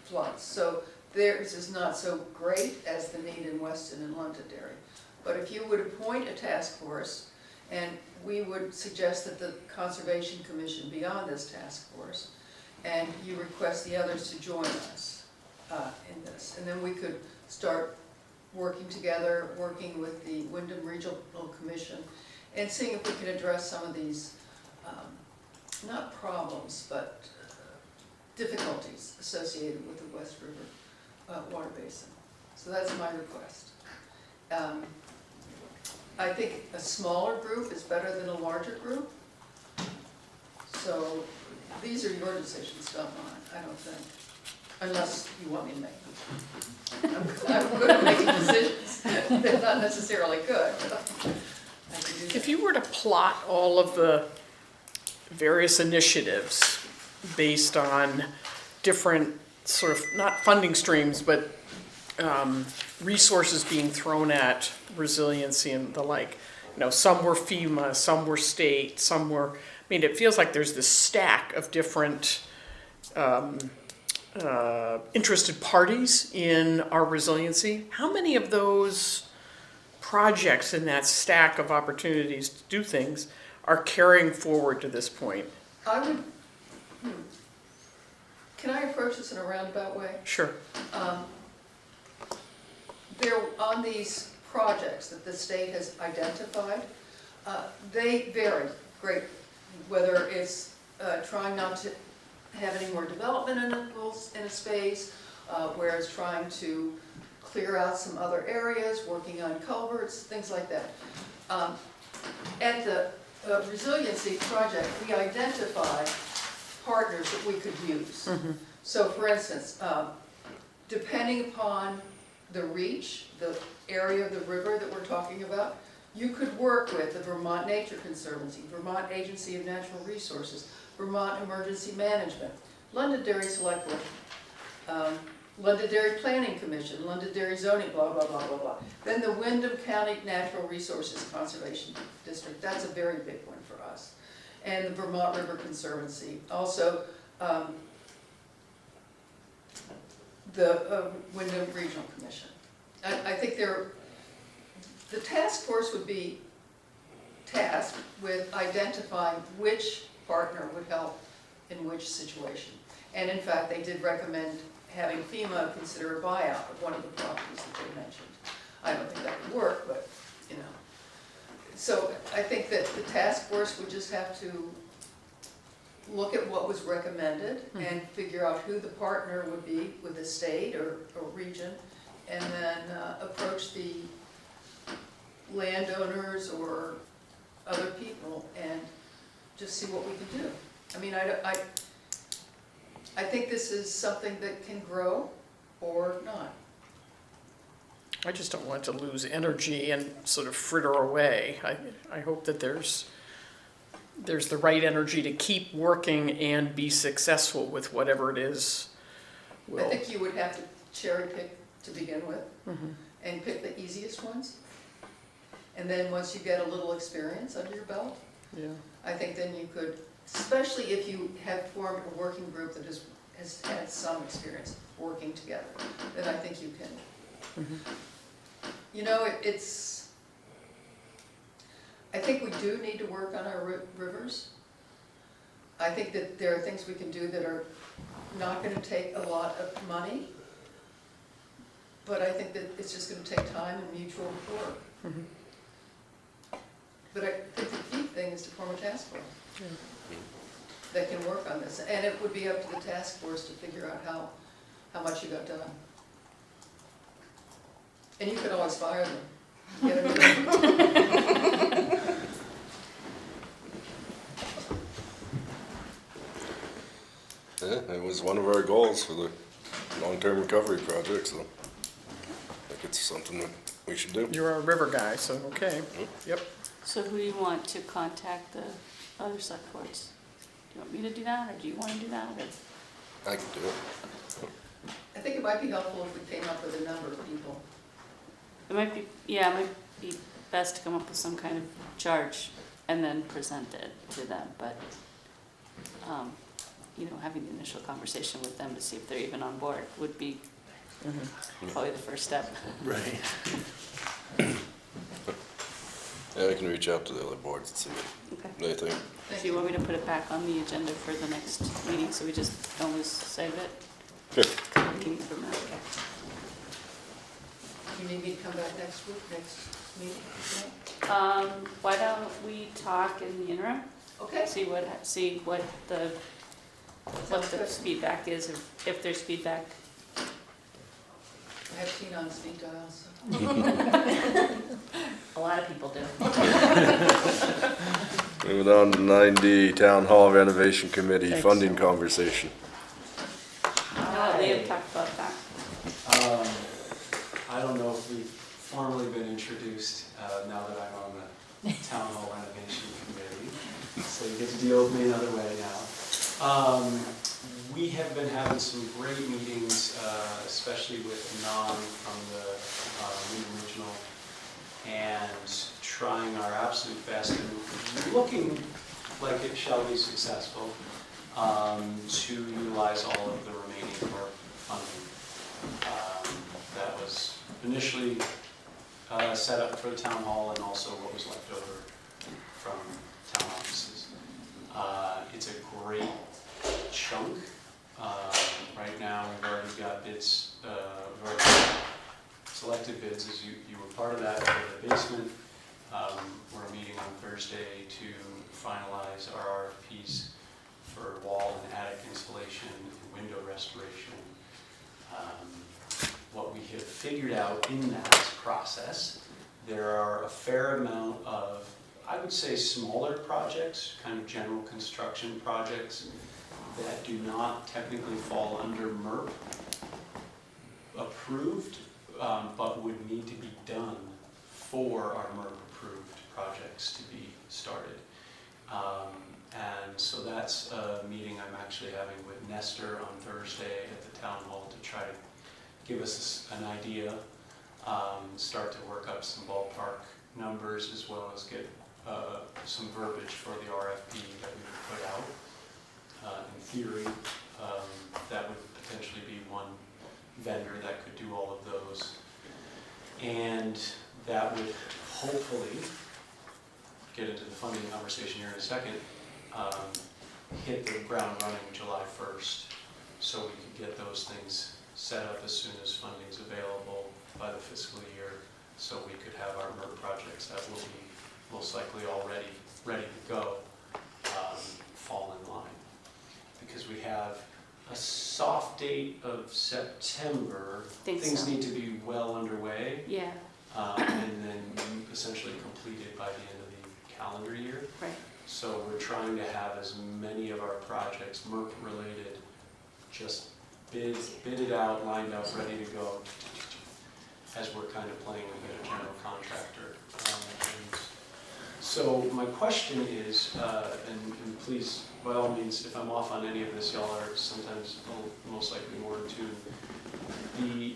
floods. So theirs is not so great as the need in Weston and Londonderry. But if you would appoint a task force, and we would suggest that the Conservation Commission be on this task force, and you request the others to join us in this. And then we could start working together, working with the Wyndham Regional Commission, and seeing if we can address some of these, not problems, but difficulties associated with the West River water basin. So that's my request. I think a smaller group is better than a larger group. So these are your decisions, not mine, I don't think. Unless you want me to make them. I'm good at making decisions. They're not necessarily good, but I can do that. If you were to plot all of the various initiatives based on different sort of, not funding streams, but resources being thrown at resiliency and the like. Some were FEMA, some were state, some were, it feels like there's this stack of different interested parties in our resiliency. How many of those projects in that stack of opportunities to do things are carrying forward to this point? I would, can I approach this in a roundabout way? Sure. They're on these projects that the state has identified. They vary greatly, whether it's trying not to have any more development in a space, where it's trying to clear out some other areas, working on culverts, things like that. At the resiliency project, we identify partners that we could use. Mm-hmm. So for instance, depending upon the reach, the area of the river that we're talking about, you could work with the Vermont Nature Conservancy, Vermont Agency of Natural Resources, Vermont Emergency Management, Londonderry Selectboard, Londonderry Planning Commission, Londonderry Zoning, blah, blah, blah, blah, blah. Then the Wyndham County Natural Resources Conservation District, that's a very big one for us. And the Vermont River Conservancy. Also, the Wyndham Regional Commission. I think the task force would be tasked with identifying which partner would help in which situation. And in fact, they did recommend having FEMA consider a buyout of one of the properties that they mentioned. I don't think that would work, but, you know. So I think that the task force would just have to look at what was recommended and figure out who the partner would be with the state or region, and then approach the landowners or other people and just see what we can do. I mean, I think this is something that can grow or not. I just don't want to lose energy and sort of fritter away. I hope that there's the right energy to keep working and be successful with whatever it is. I think you would have to cherry pick to begin with, and pick the easiest ones. And then once you get a little experience under your belt, Yeah. I think then you could, especially if you have formed a working group that has had some experience working together, then I think you can. You know, I think we do need to work on our rivers. I think that there are things we can do that are not going to take a lot of money, but I think that it's just going to take time and mutual work. But I think the key thing is to form a task force that can work on this, and it would be up to the task force to figure out how much you got done. And you could always fire them. Get a new one. Yeah, it was one of our goals for the long-term recovery project, so I think it's something that we should do. You're a river guy, so okay. Yep. So who do you want to contact the other select boards? Do you want me to do that, or do you want to do that? Or? I can do it. I think it might be helpful if we came up with a number of people. It might be best to come up with some kind of charge and then present it to them, but, you know, having the initial conversation with them to see if they're even on board would be probably the first step. Right. Yeah, I can reach out to the other boards and see what Okay. they think. Do you want me to put it back on the agenda for the next meeting, so we just don't lose sight of it? Good. Meeting from that, okay. You need me to come back next meeting? Why don't we talk in the interim? Okay. See what the feedback is, if there's feedback. I have Tina on speed dial, so. A lot of people do. Moving on to 9D, Town Hall Renovation Committee, Thanks. funding conversation. I'll let Liam talk about that. I don't know if we've formally been introduced now that I'm on the Town Hall Renovation Committee, so you get to deal with me another way now. We have been having some great meetings, especially with Non from the Wheaton Regional, and trying our absolute best and looking like it shall be successful to utilize all of the remaining funding. That was initially set up for the town hall and also what was left over from town offices. It's a great chunk. Right now, we've already got bids, we've already selected bids, as you were part of that for the basement. We're meeting on Thursday to finalize our RFPs for wall and attic installation and window restoration. What we have figured out in that process, there are a fair amount of, I would say, smaller projects, kind of general construction projects that do not technically fall under MERP approved, but would need to be done for our MERP approved projects to be started. And so that's a meeting I'm actually having with Nestor on Thursday at the town hall to try to give us an idea, start to work up some ballpark numbers as well as get some verbiage for the RFP that we would put out. In theory, that would potentially be one vendor that could do all of those. And that would hopefully, get into the funding conversation here in a second, hit the ground running July 1st so we could get those things set up as soon as funding's available by the fiscal year, so we could have our MERP projects that will be most likely already ready to go, fall in line. Because we have a soft date of September. Think Things so. need to be well underway, Yeah, and then essentially completed by the end of the calendar year. right. So we're trying to have as many of our projects, MERP related, just bidded out, lined up, ready to go, as we're kind of playing with a general contractor. And so my question is, and please, by all means, if I'm off on any of this, y'all are sometimes most likely more in tune. The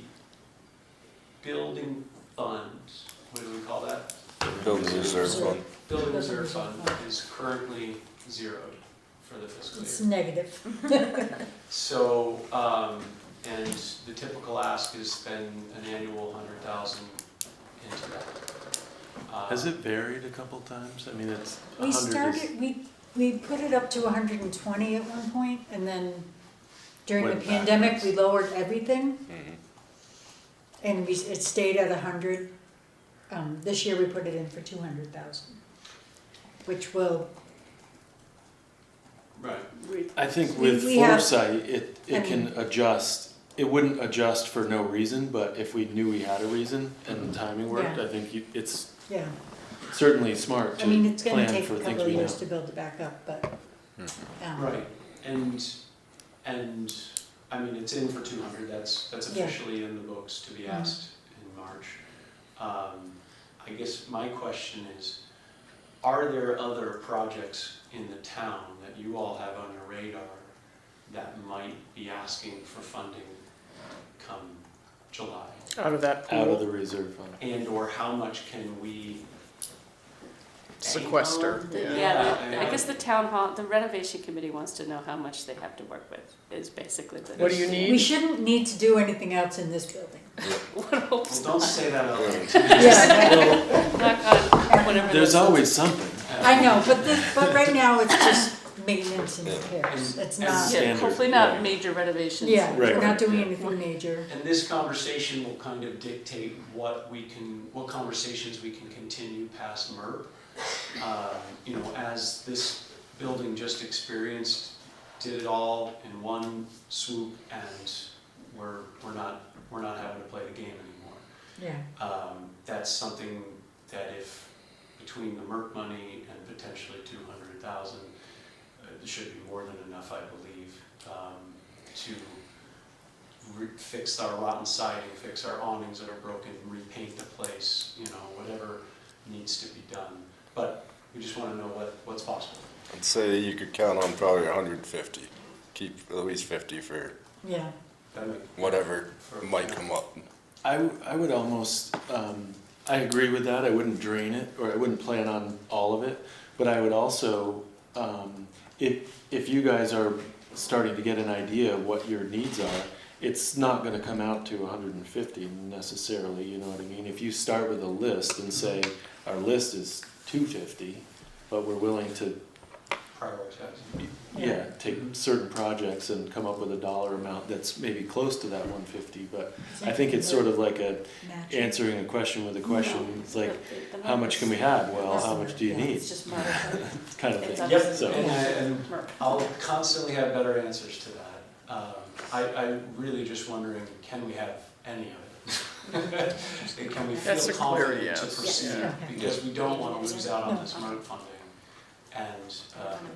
building fund, what do we call that? Building reserve fund. Building reserve fund is currently zeroed for the fiscal year. It's negative. So, and the typical ask is spend an annual 100,000 into that. Has it varied a couple times? I mean, it's We 100 is, started, we put it up to 120 at one point, and then during the Went pandemic, backwards. we lowered everything. Mhm. And it stayed at 100. This year we put it in for 200,000, which will, Right. I think with we have- foresight, it I can adjust. It wouldn't adjust for no reason, but if we knew we had a reason and the timing worked, Yeah. I think it's yeah. certainly smart I mean, to it's gonna plan take for a things couple of we know. years to build it back up, but, Right, and I mean, it's in for 200, that's Yeah. officially in the books to be asked in March. I guess my question is, are there other projects in the town that you all have on your radar that might be asking for funding come July? Out of that Out of pool, the reserve fund. And or how much can we sequester, bank on? yeah. Yeah, I guess the town hall, the renovation committee wants to know how much they have to work with, is basically the. What do you we need? shouldn't need to do anything else in this building. One hopes Well, don't not. say that out loud. Yeah, Knock on whatever. There's that is. always something. I know, but right now it's just maintenance and repairs. It's not, Yeah, Standard, hopefully not right. major renovations. yeah, Right, we're not right, doing yeah. anything major. And this conversation will kind of dictate what conversations we can continue past MERP. You know, as this building just experienced, did it all in one swoop, and we're not having to play the game anymore. Yeah, That's something that if between the MERP money and potentially 200,000, it should be more than enough, I believe, to fix our rotten siding, fix our awnings that are broken, repaint the place, you know, whatever needs to be done. But we just want to know what's possible. I'd say you could count on probably 150. Keep at least 50 for yeah. That make- whatever for- might come up. I would almost, I agree with that. I wouldn't drain it, or I wouldn't plan on all of it. But I would also, if you guys are starting to get an idea of what your needs are, it's not gonna come out to 150 necessarily, you know what I mean? If you start with a list and say, our list is 250, but we're willing to, Prioritize. yeah, take certain projects and come up with a dollar amount that's maybe close to that 150, but I think it's sort of like Match. answering a question with a question. No, It's like, the how much can we have? Well, how much do you Yeah, need? It's just modified. Kind of It's thing. up Yep, to So- and MERP. I'll constantly have better answers to that. I'm really just wondering, can we have any of it? And can we That's feel a clear confident to yes. proceed? Yeah. Because we don't want to lose out on No. this MERP funding. And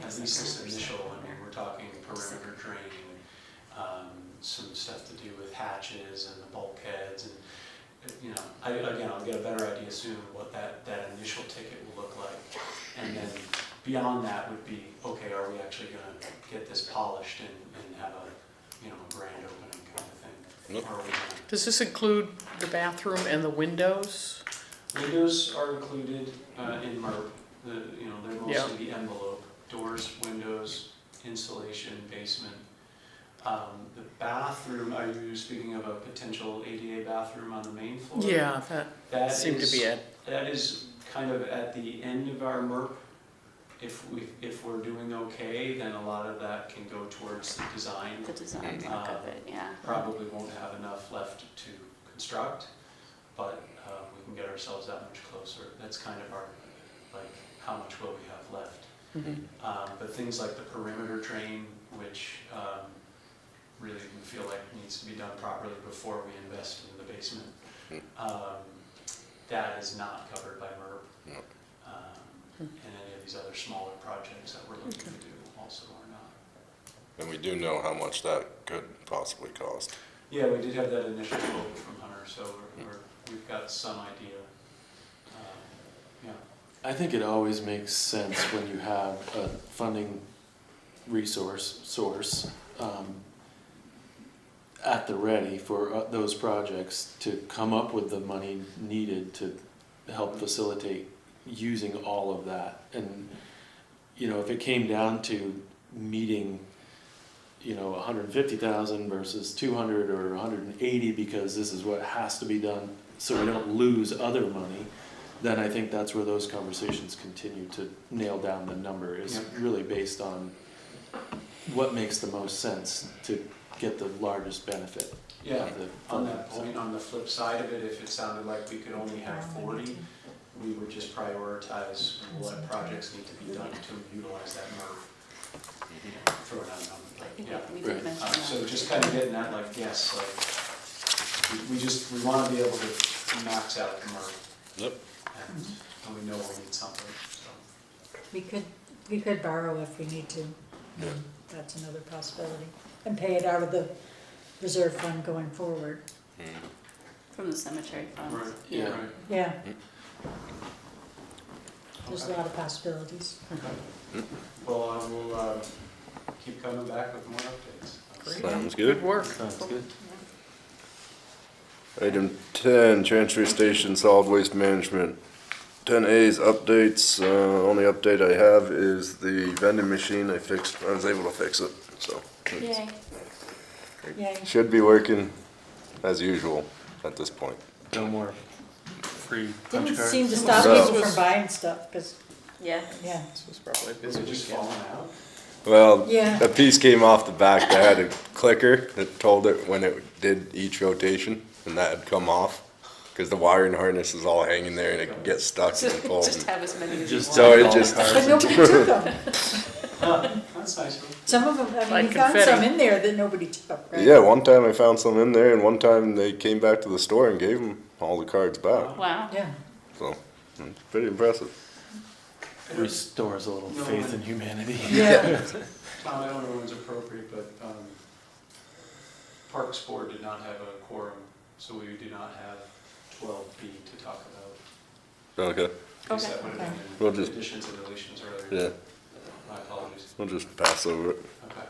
at least this initial, I mean, we're talking perimeter draining, some stuff to do with hatches and the bulkheads, and, you know, I'll get a better idea soon of what that initial ticket will look like. And then beyond that would be, okay, are we actually gonna get this polished and have a, you know, a grand opening kind of thing? Yep. Or are we gonna Does this include the bathroom and the windows? Windows are included in MERP. You know, they're mostly the envelope. Doors, windows, insulation, basement. The bathroom, are you speaking of a potential ADA bathroom on the main floor? Yeah, that That seemed to is- be it. That is kind of at the end of our MERP if we're doing okay, then a lot of that can go towards the design. The design work of it, yeah. Probably won't have enough left to construct, but we can get ourselves that much closer. That's kind of our, like, how much will we have left? But things like the perimeter drain, which really we feel like needs to be done properly before we invest in the basement, that is not covered by MERP. And any of these other smaller projects that we're looking to do also are not. And we do know how much that could possibly cost. Yeah, we did have that initial quote from Hunter, so we've got some idea. Yeah. I think it always makes sense when you have a funding source at the ready for those projects to come up with the money needed to help facilitate using all of that. And, you know, if it came down to meeting, you know, 150,000 versus 200 or 180 because this is what has to be done so we don't lose other money, then I think that's where those conversations continue to nail down the number, is really based on what makes the most sense to get the largest benefit. Yeah, of the on funding. that point, on the flip side of it, if it sounded like we could only have 40, we would just prioritize what projects need to be done to utilize that MERV. Throw it out a number. Yeah. We did mention that. So just kind of getting that, like, yes, like, we want to be able to max out the MERV. Yep. And we know we need something, so. We could borrow if we need to. That's another possibility. And pay it out of the reserve fund going forward. From the cemetery funds. Right, Yeah. right. Yeah. There's a lot of possibilities. Well, I will keep coming back with more updates. Sounds good. Good work. Sounds good. Item 10, transfer station solid waste management. 10A's updates, only update I have is the vending machine I was able to fix it, so. Yay. Yay. Should be working as usual at this point. No more free punch Didn't cards. seem to stop No. people from buying stuff, because, Yeah. yeah. This was probably a Is busy it just weekend. falling out? Well, Yeah. a piece came off the back that had a clicker that told it when it did each rotation, and that had come off. Cause the wiring harness is all hanging there and it could get stuck and pulled. Just have as many as you Just want. So it all the just- cards But and- nobody took them. That's nice. Some of them, I mean, Like we found confetti. some in there that nobody took, right? Yeah, one time I found some in there and one time they came back to the store and gave them all the cards back, Wow. Yeah. so, it's pretty impressive. Restores a little No, faith in humanity. Yeah. Tom, I don't know when it's appropriate, but Parks Board did not have a quorum, so we do not have 12B to talk about. Okay, I guess that would have been We'll in just- additions and deletions earlier. yeah, My apologies. we'll just pass over it. Okay.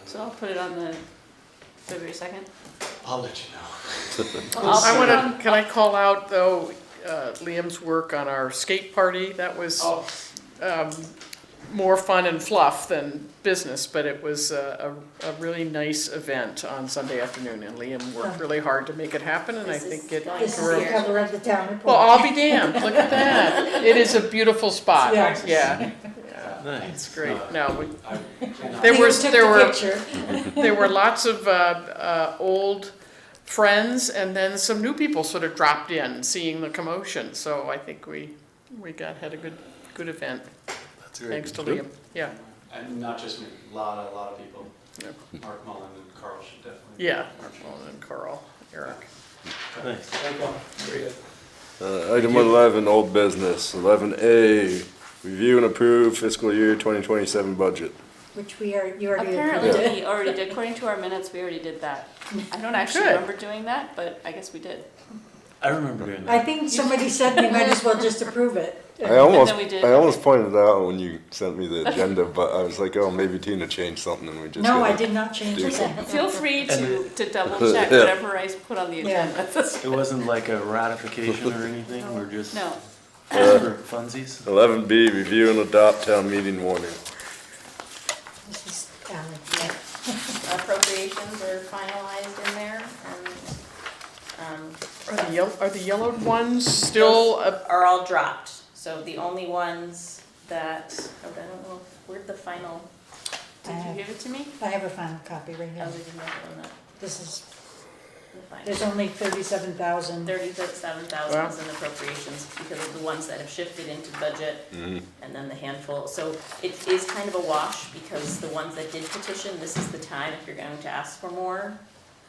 So I'll put it on the February 2nd. I'll let you know. I want to, can I call out, though, Liam's work on our skate party? That was more fun and fluff than business, but it was a really nice event on Sunday afternoon, and Liam worked really hard to make it happen, and I This is think it going This is grew. the cover of the town report. Well, I'll be damned, look at that. It is a beautiful spot, Yeah. yeah. Nice. It's great. No, I cannot- There Leo was- took there the were- picture. there were lots of old friends, and then some new people sort of dropped in, seeing the commotion. So I think we had a good event. That's great. Thanks to Liam. Yeah, And not just me, a lot of people. Yep. Mark Mullen and Carl should definitely. yeah. Mark Mullen and Carl, Eric. Nice. Thank you. Item 11, old business. 11A, review and approve fiscal year 2027 budget. Which you already Apparently, approved. we already did, according to our minutes, we already did that. I don't actually Good. remember doing that, but I guess we did. I remember doing I that. think somebody said we might as well just approve it. I almost, then we did. I almost pointed it out when you sent me the agenda, but I was like, oh, maybe Tina changed something and we just. No, I gotta did not change do it. something. Feel free And to double check Yeah. whatever I put on the Yeah. agenda. It wasn't like a ratification or anything, we're just No, just for funsies. 11B, review and adopt town meeting warning. This is Alex. Appropriations are finalized in there, and, Are the yellowed ones still, are all dropped. So the only ones that, oh, I don't know, where'd the final, Did you give it to me? I have a final copy right oh, here. we didn't have it on that, This is, the final. there's only 37,000. 37,000 is in appropriations because of the ones that have shifted into budget and then the handful. So it is kind of a wash because the ones that did petition, this is the time if you're going to ask for more,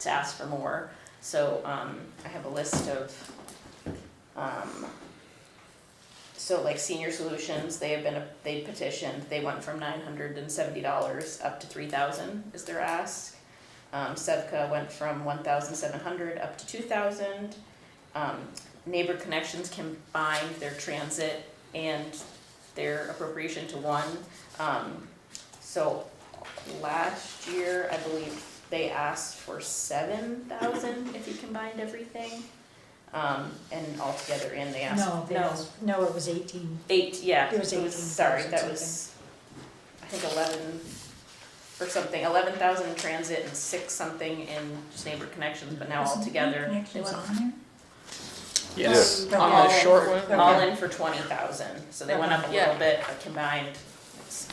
to ask for more. So I have a list of, so like Senior Solutions, they petitioned, they went from $970 up to $3,000 is their ask. Sevka went from 1,700 up to 2,000. Neighbor Connections combined their transit and their appropriation to one. So last year, I believe they asked for 7,000 if you combined everything. And altogether in they asked. No, it was 18. Yeah, It was 18,000 sorry, that was, I think 11 or something, 11,000 in transit and 6 something in just Neighbor Connections, but now Wasn't altogether. Connections they went on there? Yes, Okay. on the short one. All Okay. in for 20,000, so they went up a Yeah. little bit, but combined, it's,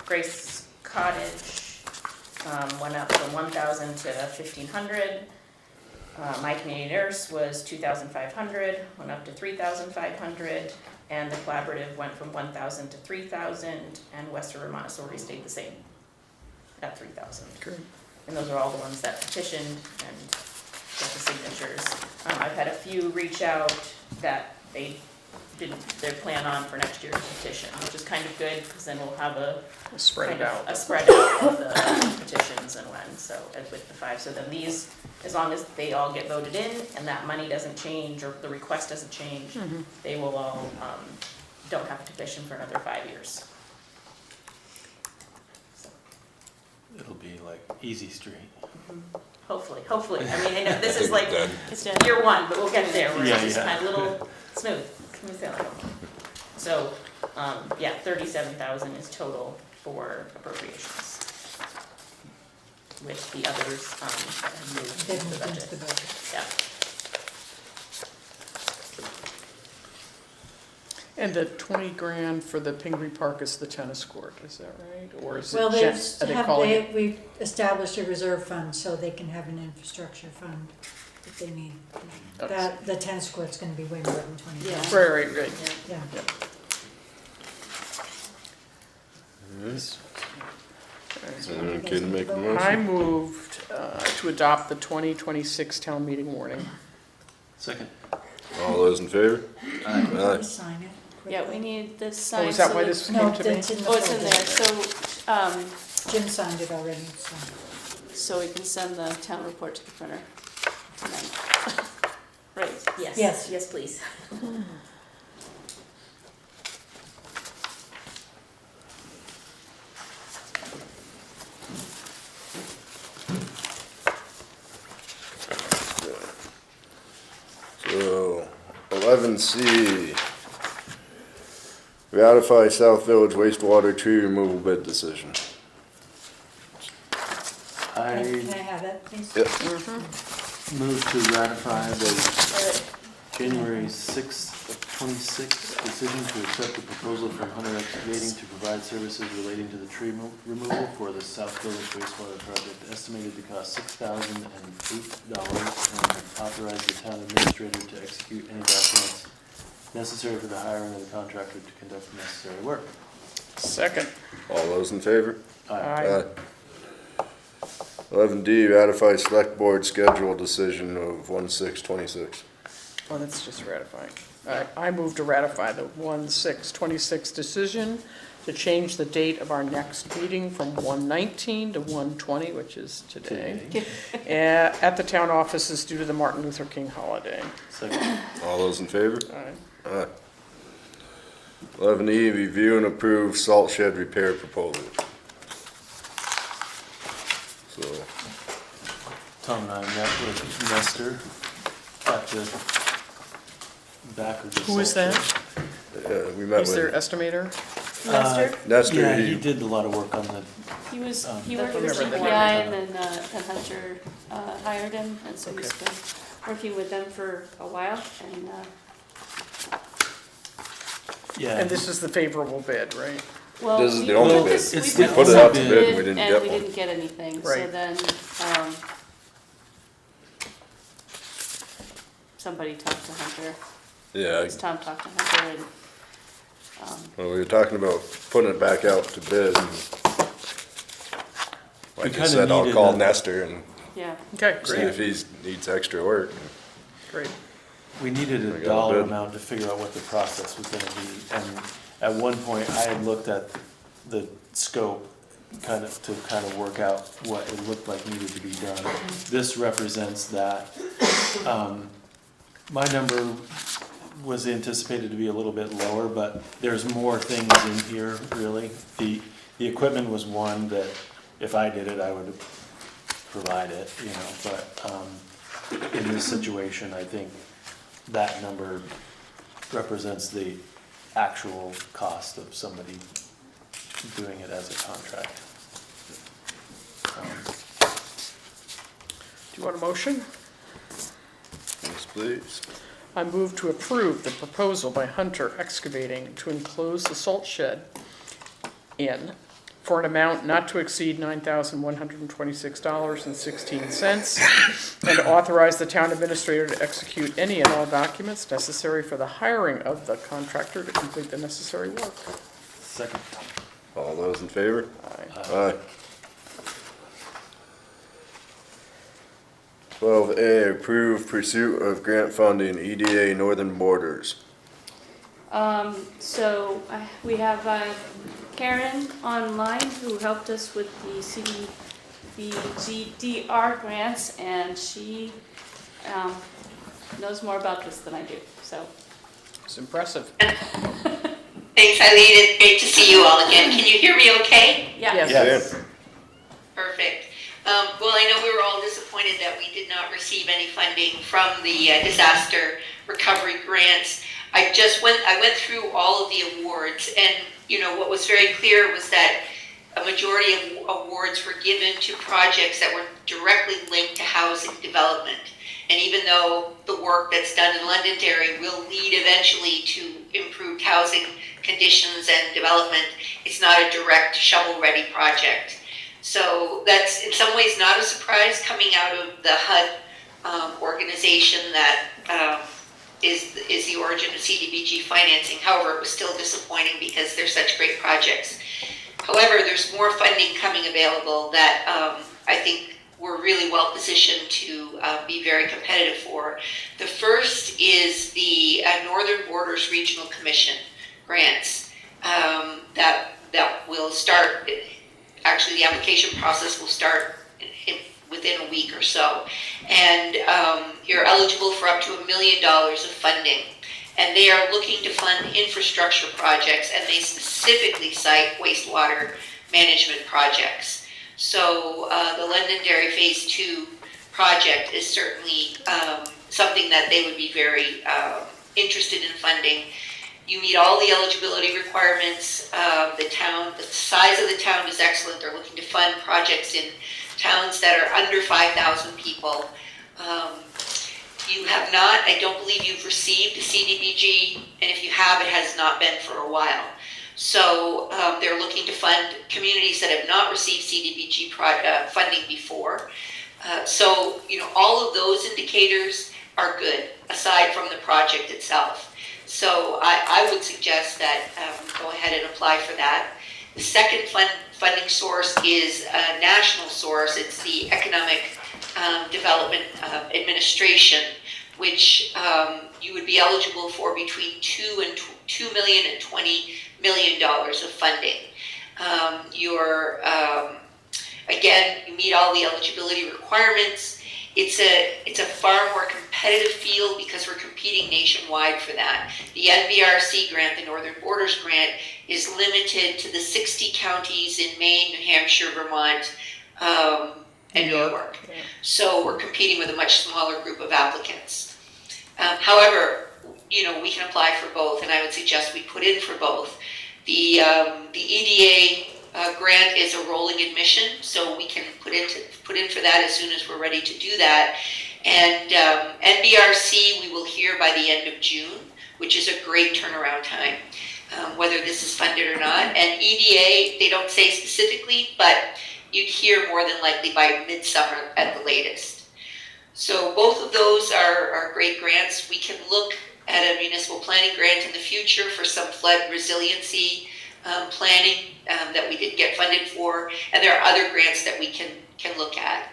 Grace Cottage, went up from 1,000 to 1,500. My Community Nurse was 2,500, went up to 3,500, and the Collaborative went from 1,000 to 3,000, and West River Montessori stayed the same at 3,000. Great. And those are all the ones that petitioned and got the signatures. I've had a few reach out that they didn't, their plan on for next year's petition, which is kind of good, because then we'll have a Spread kind it of out. a spread out of the petitions and when, so with the 5. So then these, as long as they all get voted in and that money doesn't change or the request doesn't change, they will all, don't have to petition for another 5 years. So, It'll be like easy street. hopefully, I mean, I know this is like, It's done. year 1, but we'll get there, where Yeah, it's just yeah. kind of little smooth sailing. So, yeah, 37,000 is total for appropriations. With the others, that have moved They into the moved into budget. the budget. Yeah. And the 20 grand for the Pingree Park is the tennis court, is that right? Or is it Well, just, are they calling it? we've established a reserve fund so they can have an infrastructure fund if they need. The tennis court's gonna be way more than 20 Yeah. grand. Right. Yeah. Anyone care to make a I motion? moved to adopt the 2026 town meeting warning. Second. All those in favor? Can you sign it Yeah, we quickly? need this Oh, signed. is that so why that- this No, came to me? it's in the Oh, it's in folder. there, Jim signed it already, so. so we can send the town report to the printer tonight. Right. Yes. Yes, please. So, 11C, ratify South Village wastewater tree removal bid decision. Can I I have that, please? Yep. move to ratify the January 6th of 26 decision to accept the proposal from Hunter Excavating to provide services relating to the tree removal for the South Village wastewater project, estimated to cost $6,008, and authorize the town administrator to execute any documents necessary for the hiring of the contractor to conduct the necessary work. Second. All those in favor? Aye. 11D, ratify select board schedule decision of 1/6/26. Oh, that's just ratifying. I move to ratify the 1/6/26 decision to change the date of our next meeting from 1/19 to 1/20, which is today, at the town offices due to the Martin Luther King holiday. Second. All those in favor? Aye. Aye. 11E, review and approve salt shed repair proposal. So, Tom and I met with Nestor at the back of the. Who is salt that? shed. we met Is their with estimator? Lester, Nestor. Yeah, he did a lot of work on the, he was, he I worked with remember that. CPI and then Hunter hired him, and so he's Okay. been working with them for a while, and Yeah. And this is the favorable bid, right? Well, This is we the only put bid. this- It's we the put only this out to bid, bid and we didn't and get we one. didn't get anything, so Right. then, somebody talked to Hunter, Yeah, Tom talked to Hunter and, well, we were talking about putting it back out to bid. And like I kinda said, I'll needed call a- Nestor and yeah. Okay, see great, if he needs extra work. great. We needed We a got a dollar bid. amount to figure out what the process was gonna be, and at one point, I had looked at the scope to kind of work out what it looked like needed to be done. This represents that. My number was anticipated to be a little bit lower, but there's more things in here, really. The equipment was one that, if I did it, I would provide it, you know, but, in this situation, I think that number represents the actual cost of somebody doing it as a contract. Do you want a motion? Yes, please. I move to approve the proposal by Hunter Excavating to enclose the salt shed in for an amount not to exceed $9,126.16, and to authorize the town administrator to execute any and all documents necessary for the hiring of the contractor to complete the necessary work. Second. All those in favor? Aye. Aye. 12A, approve pursuit of grant funding, EDA Northern Borders. So we have Karen online who helped us with the CDBGDR grants, and she knows more about this than I do, so. It's impressive. Thanks, Eileen. It's great to see you all again. Can you hear me okay? Yeah. Yes. Yes. Perfect. Well, I know we were all disappointed that we did not receive any funding from the disaster recovery grants. I went through all of the awards, and what was very clear was that a majority of awards were given to projects that were directly linked to housing development. And even though the work that's done in Londonderry will lead eventually to improved housing conditions and development, it's not a direct shovel-ready project. So that's in some ways not a surprise coming out of the HUD organization that is the origin of CDBG financing. However, it was still disappointing because they're such great projects. However, there's more funding coming available that I think we're really well positioned to be very competitive for. The first is the Northern Borders Regional Commission grants that will start. Actually, the application process will start within a week or so, and you're eligible for up to $1 million of funding. And they are looking to fund infrastructure projects, and they specifically cite wastewater management projects. So the Londonderry Phase 2 project is certainly something that they would be very interested in funding. You meet all the eligibility requirements. The size of the town is excellent. They're looking to fund projects in towns that are under 5,000 people. You have not, I don't believe you've received a CDBG, and if you have, it has not been for a while. So they're looking to fund communities that have not received CDBG funding before. So, all of those indicators are good, aside from the project itself. So I would suggest that go ahead and apply for that. The second funding source is a national source. It's the Economic Development Administration, which you would be eligible for between $2 million and $20 million of funding. Again, you meet all the eligibility requirements. It's a far more competitive field because we're competing nationwide for that. The NBRC grant, the Northern Borders grant, is limited to the 60 counties in Maine, New Hampshire, Vermont, and New York. Yeah. So we're competing with a much smaller group of applicants. However, we can apply for both, and I would suggest we put in for both. The EDA grant is a rolling admission, so we can put in for that as soon as we're ready to do that. And NBRC we will hear by the end of June, which is a great turnaround time. whether this is funded or not. And EDA, they don't say specifically, but you'd hear more than likely by midsummer at the latest. So both of those are great grants. We can look at a municipal planning grant in the future for some flood resiliency planning that we didn't get funded for, and there are other grants that we can look at.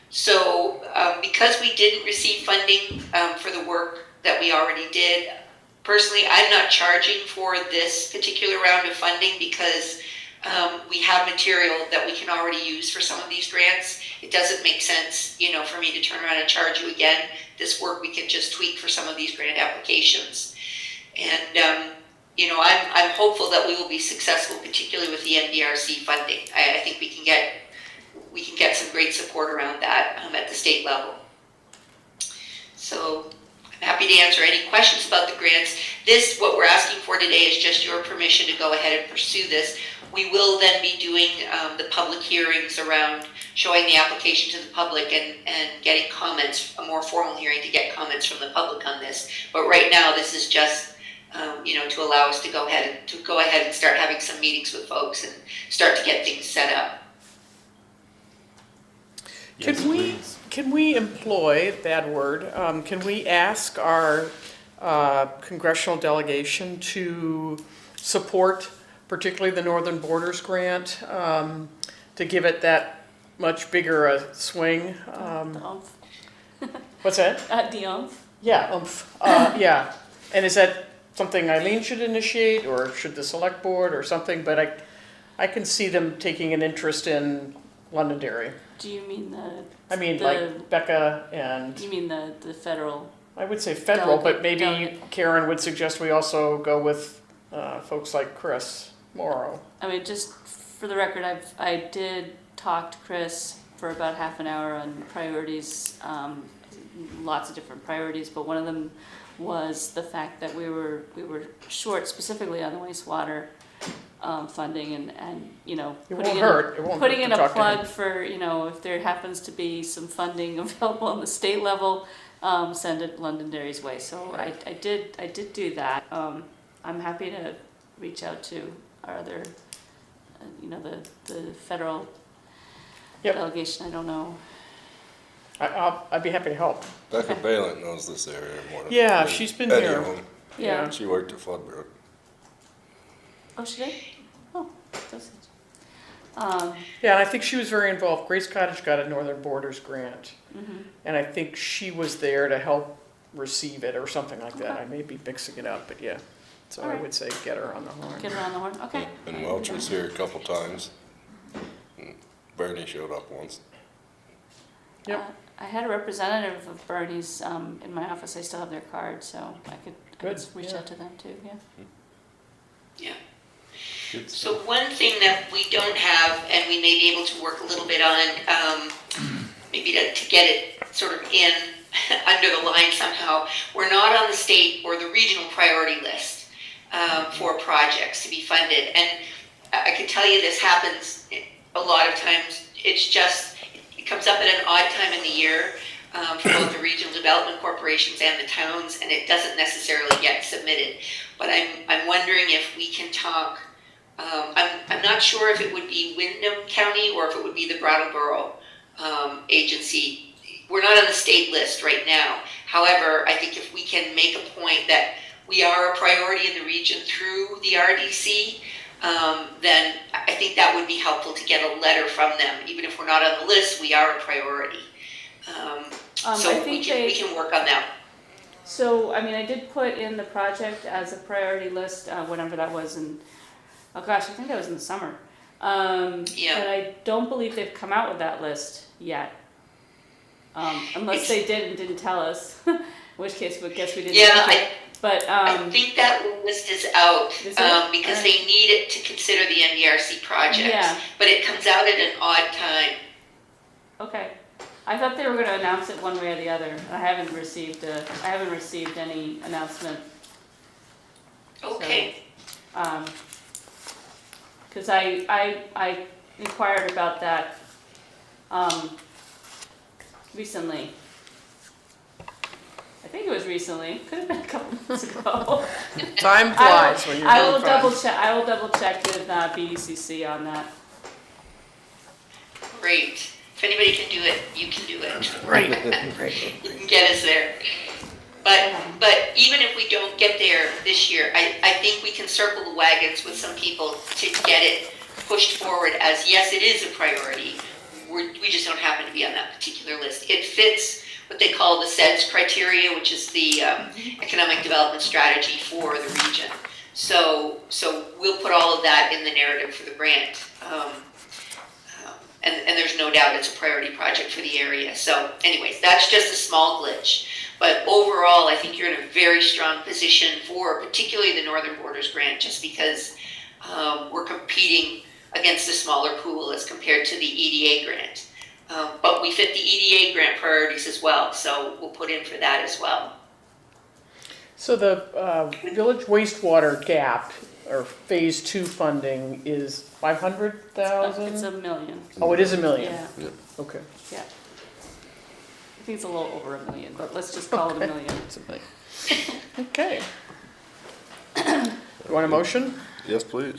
So because we didn't receive funding for the work that we already did, personally, I'm not charging for this particular round of funding because we have material that we can already use for some of these grants. It doesn't make sense, for me to turn around and charge you again. This work we can just tweak for some of these grant applications. And, I'm hopeful that we will be successful, particularly with the NDRC funding. I think we can get some great support around that at the state level. So I'm happy to answer any questions about the grants. What we're asking for today is just your permission to go ahead and pursue this. We will then be doing the public hearings around showing the application to the public and getting comments, a more formal hearing to get comments from the public on this. But right now, this is just to allow us to go ahead and start having some meetings with folks and start to get things set up. Yes, please. Can we employ, bad word, can we ask our congressional delegation to support particularly the Northern Borders Grant, to give it that much bigger a swing? The oomph. What's that? The oomph. Yeah, oomph. Yeah. And is that something Eileen should initiate, or should the select board or something? But I can see them taking an interest in Londonderry. Do you mean like Becca and... You mean the federal? I would say federal, but maybe delegate. Karen would suggest we also go with folks like Chris Morrow. I mean, just for the record, I did talk to Chris for about half an hour on priorities, lots of different priorities, but one of them was the fact that we were short specifically on the wastewater funding, and putting in a plug for, if there happens to be some funding available on the state level, send it Londonderry's way. So I did do that. I'm happy to reach out to our other, the federal delegation. I don't know. I'd be happy to help. Becca Balint knows this area more. Yeah, she's been any here. of them. Yeah. She worked at Floodbrook. Oh, she did? Oh, that's it. Yeah, and I think she was very involved. Grace Cottage got a Northern Borders grant, and I think she was there to help receive it or something like that. Okay. I may be mixing it up, but yeah. So All I right. would say get her on the horn. Get her on the horn. Okay. And Welch was here a couple times. And Bernie showed up once. Yep. I had a representative of Bernie's in my office. I still have their card, so I could reach out to them too. Yeah. Yeah. Good So stuff. one thing that we don't have, and we may be able to work a little bit on, maybe to get it sort of in under the line somehow, we're not on the state or the regional priority list for projects to be funded. And I can tell you this happens a lot of times. It comes up at an odd time in the year for both the regional development corporations and the towns, and it doesn't necessarily get submitted. But I'm wondering if we can talk. I'm not sure if it would be Windham County or if it would be the Brattleboro agency. We're not on the state list right now. However, I think if we can make a point that we are a priority in the region through the RDC, then I think that would be helpful to get a letter from them. Even if we're not on the list, we are a priority. So I think we can work on that. So, I mean, I did put in the project as a priority list, whenever that was I think that was in the summer. Yeah. But I don't believe they've come out with that list yet. Unless they did and didn't tell us, in which case we guess we didn't. Yeah, But I think that list is out Is it? because they need it to consider the NDRC projects. Yeah. But it comes out at an odd time. Okay. I thought they were going to announce it one way or the other. I haven't received any announcement. Okay. Because I inquired about that recently. I think it was recently, could have been a couple months ago. Time flies when you're I having will fun. double check with BECC on that. Great. If anybody can do it, you can do it. Right. You can get us there. But even if we don't get there this year, I think we can circle the wagons with some people to get it pushed forward as, yes, it is a priority. We just don't happen to be on that particular list. It fits what they call the SEDS criteria, which is the economic development strategy for the region. So we'll put all of that in the narrative for the grant. And there's no doubt it's a priority project for the area. So anyways, that's just a small glitch. But overall, I think you're in a very strong position for particularly the Northern Borders grant, just because we're competing against a smaller pool as compared to the EDA grant. But we fit the EDA grant priorities as well, so we'll put in for that as well. So the village wastewater gap, or phase 2 funding is 500,000? It's $1 million. Oh, it is $1 million? Yeah, Okay. yeah. I think it's a little over $1 million, but let's just call it $1 million. It's $1 million. Okay. You want a motion? Yes, please.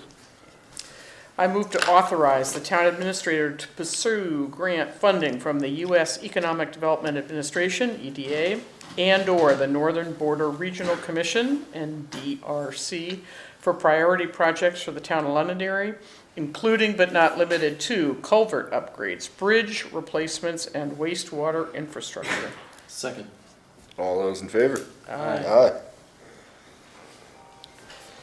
I move to authorize the town administrator to pursue grant funding from the U.S. Economic Development Administration, EDA, and/or the Northern Border Regional Commission, NDRC, for priority projects for the town of Londonderry, including but not limited to culvert upgrades, bridge replacements, and wastewater infrastructure. Second. All those in favor? Aye. Aye.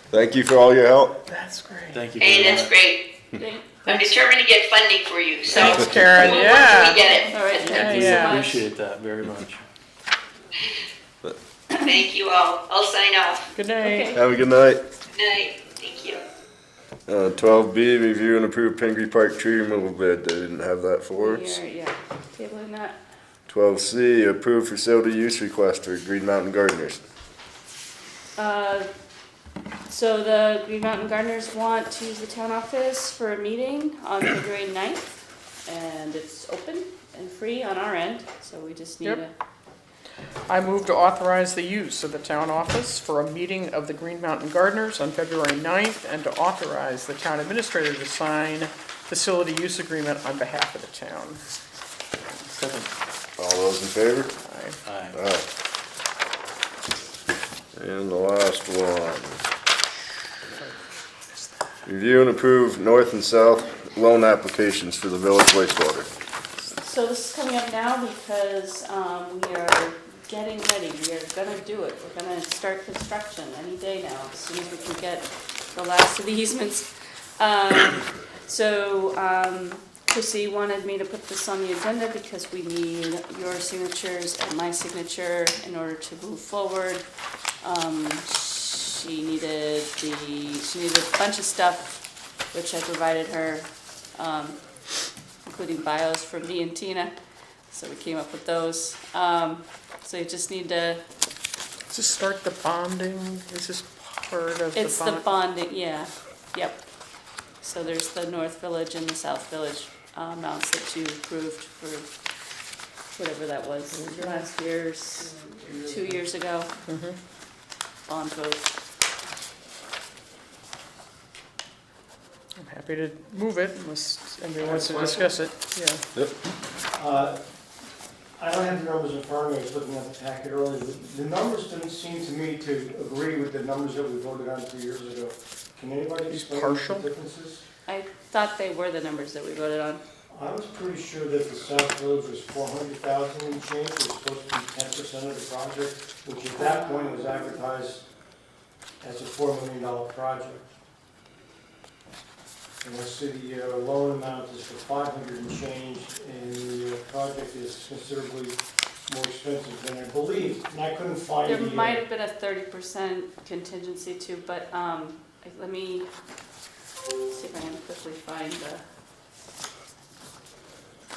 Thank you for all your help. That's great. Thank you. Hey, very that's much. great. I'm determined to get funding for you, so. Thanks, Karen. we'll work Yeah. till we get it. All right, thank you Yeah. so much. Appreciate that very much. Thank you all. I'll sign off. Good night. Okay. Have a good night. Good night. Thank you. 12B, review and approve Pingree Park tree removal bid. They didn't have that for us. Yeah, tabling that. 12C, approve facility use request for Green Mountain Gardeners. So the Green Mountain Gardeners want to use the town office for a meeting on February 9th, and it's open and free on our end, so we just need Yep. I move to authorize the use of the town office for a meeting of the Green Mountain Gardeners on February 9th, and to authorize the town administrator to sign facility use agreement on behalf of the town. Second. All those in favor? Aye. Aye. Aye. And the last one. Review and approve north and south loan applications for the village wastewater. So this is coming up now because we are getting ready. We are gonna do it. We're gonna start construction any day now, as soon as we can get the last of the easements. Chrissy wanted me to put this on the agenda because we need your signatures and my signature in order to move forward. She needed a bunch of stuff, which I provided her, including bios from me and Tina. So we came up with those. So you just need to. Does this start the bonding? Is this part of the bond? It's the bonding, yeah, yep. So there's the North Village and the South Village amounts that you approved for whatever that was, last year's, 2 years ago. Bond vote. I'm happy to move it unless anybody wants to discuss it. Yeah. Yep. I don't have the numbers in front of me, I was looking at the packet earlier. The numbers didn't seem to me to agree with the numbers that we voted on 2 years ago. Can anybody explain partial? the differences? I thought they were the numbers that we voted on. I was pretty sure that the South Village was 400,000 and change, it was supposed to be 10% of the project, which at that point was advertised as a $4 million project. And I see the loan amount is for 500 and change, and the project is considerably more expensive than I believe, and I couldn't find There the... might have been a 30% contingency too, but let me see if I can quickly find the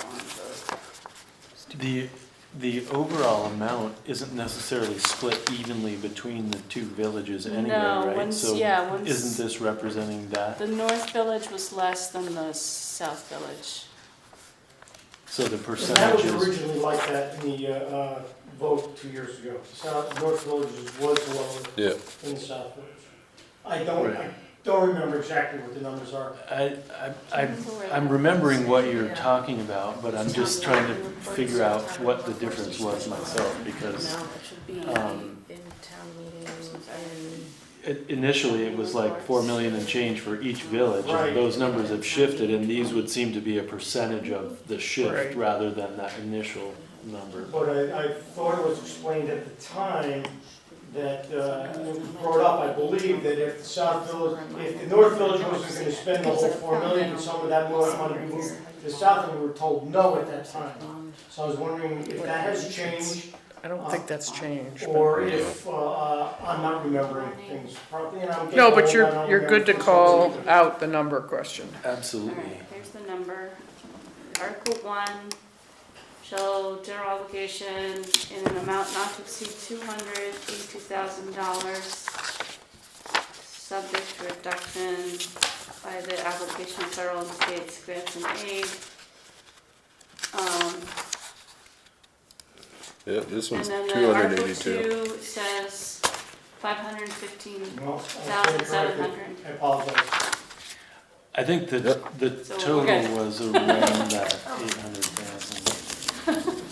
bond vote. The overall amount isn't necessarily split evenly between the two villages anyway, No, right? one's- So yeah, one's- isn't this representing that? The North Village was less than the South Village. So the And that was percentages, originally like that in the vote 2 years ago. North Village was lower Yeah. than the South Village. I don't remember exactly what the numbers are. I'm remembering what you're talking about, but I'm just trying to figure out what the difference was myself, because No, it should be um, in town meetings and. initially it was like 4 million and change for each village, Right. and those numbers have shifted, and these would seem to be a percentage of the shift Right. rather than that initial number. But I thought it was explained at the time that, it was brought up, I believe, that if the South Village, if the North Village wasn't gonna spend the whole 4 million, and some of that money would be moved to the South, and we were told no at that time. So I was wondering if that has changed, I don't think that's changed. but- or if, I'm not remembering things properly, and I'm getting No, but old, I don't you're good to remember call things. out the number question. Absolutely. Alright, here's the number. Article 1, shall general obligation in an amount not to exceed $282,000, subject to reduction by the application of federal and state grants and aid. Yeah, this And one's then the Article 282. 2 says 515. No, I stand corrected. I apologize. I think that Yep. the So we're total good. was around that 800,000.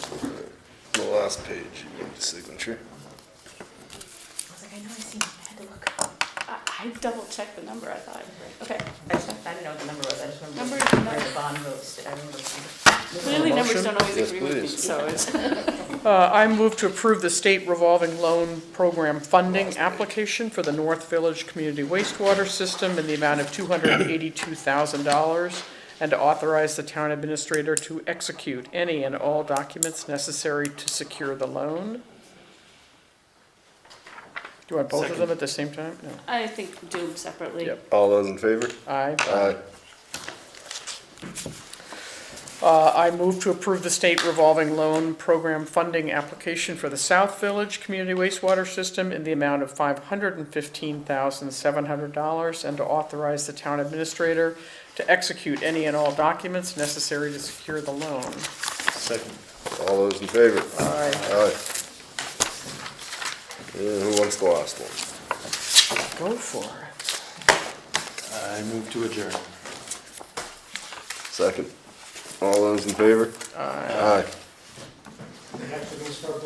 The last page, you need the signature. I was like, I know I seen it, I had to look. I double checked the number, I thought. Okay. I didn't know what the number was, I just remember Number- where the bond votes, I remember. Clearly numbers don't always Yes, agree with me, please. so it's. I move to approve the state revolving loan program funding application for the North Village Community Wastewater System in the amount of $282,000, and to authorize the town administrator to execute any and all documents necessary to secure the loan. Do you want both of them at the same time? No. I think do them separately. Yep. All those in favor? Aye. Aye. I move to approve the state revolving loan program funding application for the South Village Community Wastewater System in the amount of $515,700, and to authorize the town administrator to execute any and all documents necessary to secure the loan. Second. All those in favor? Aye. Aye. And who wants the last one? Go for it. I move to adjourn. Second. All those in favor? Aye. Aye. They have to start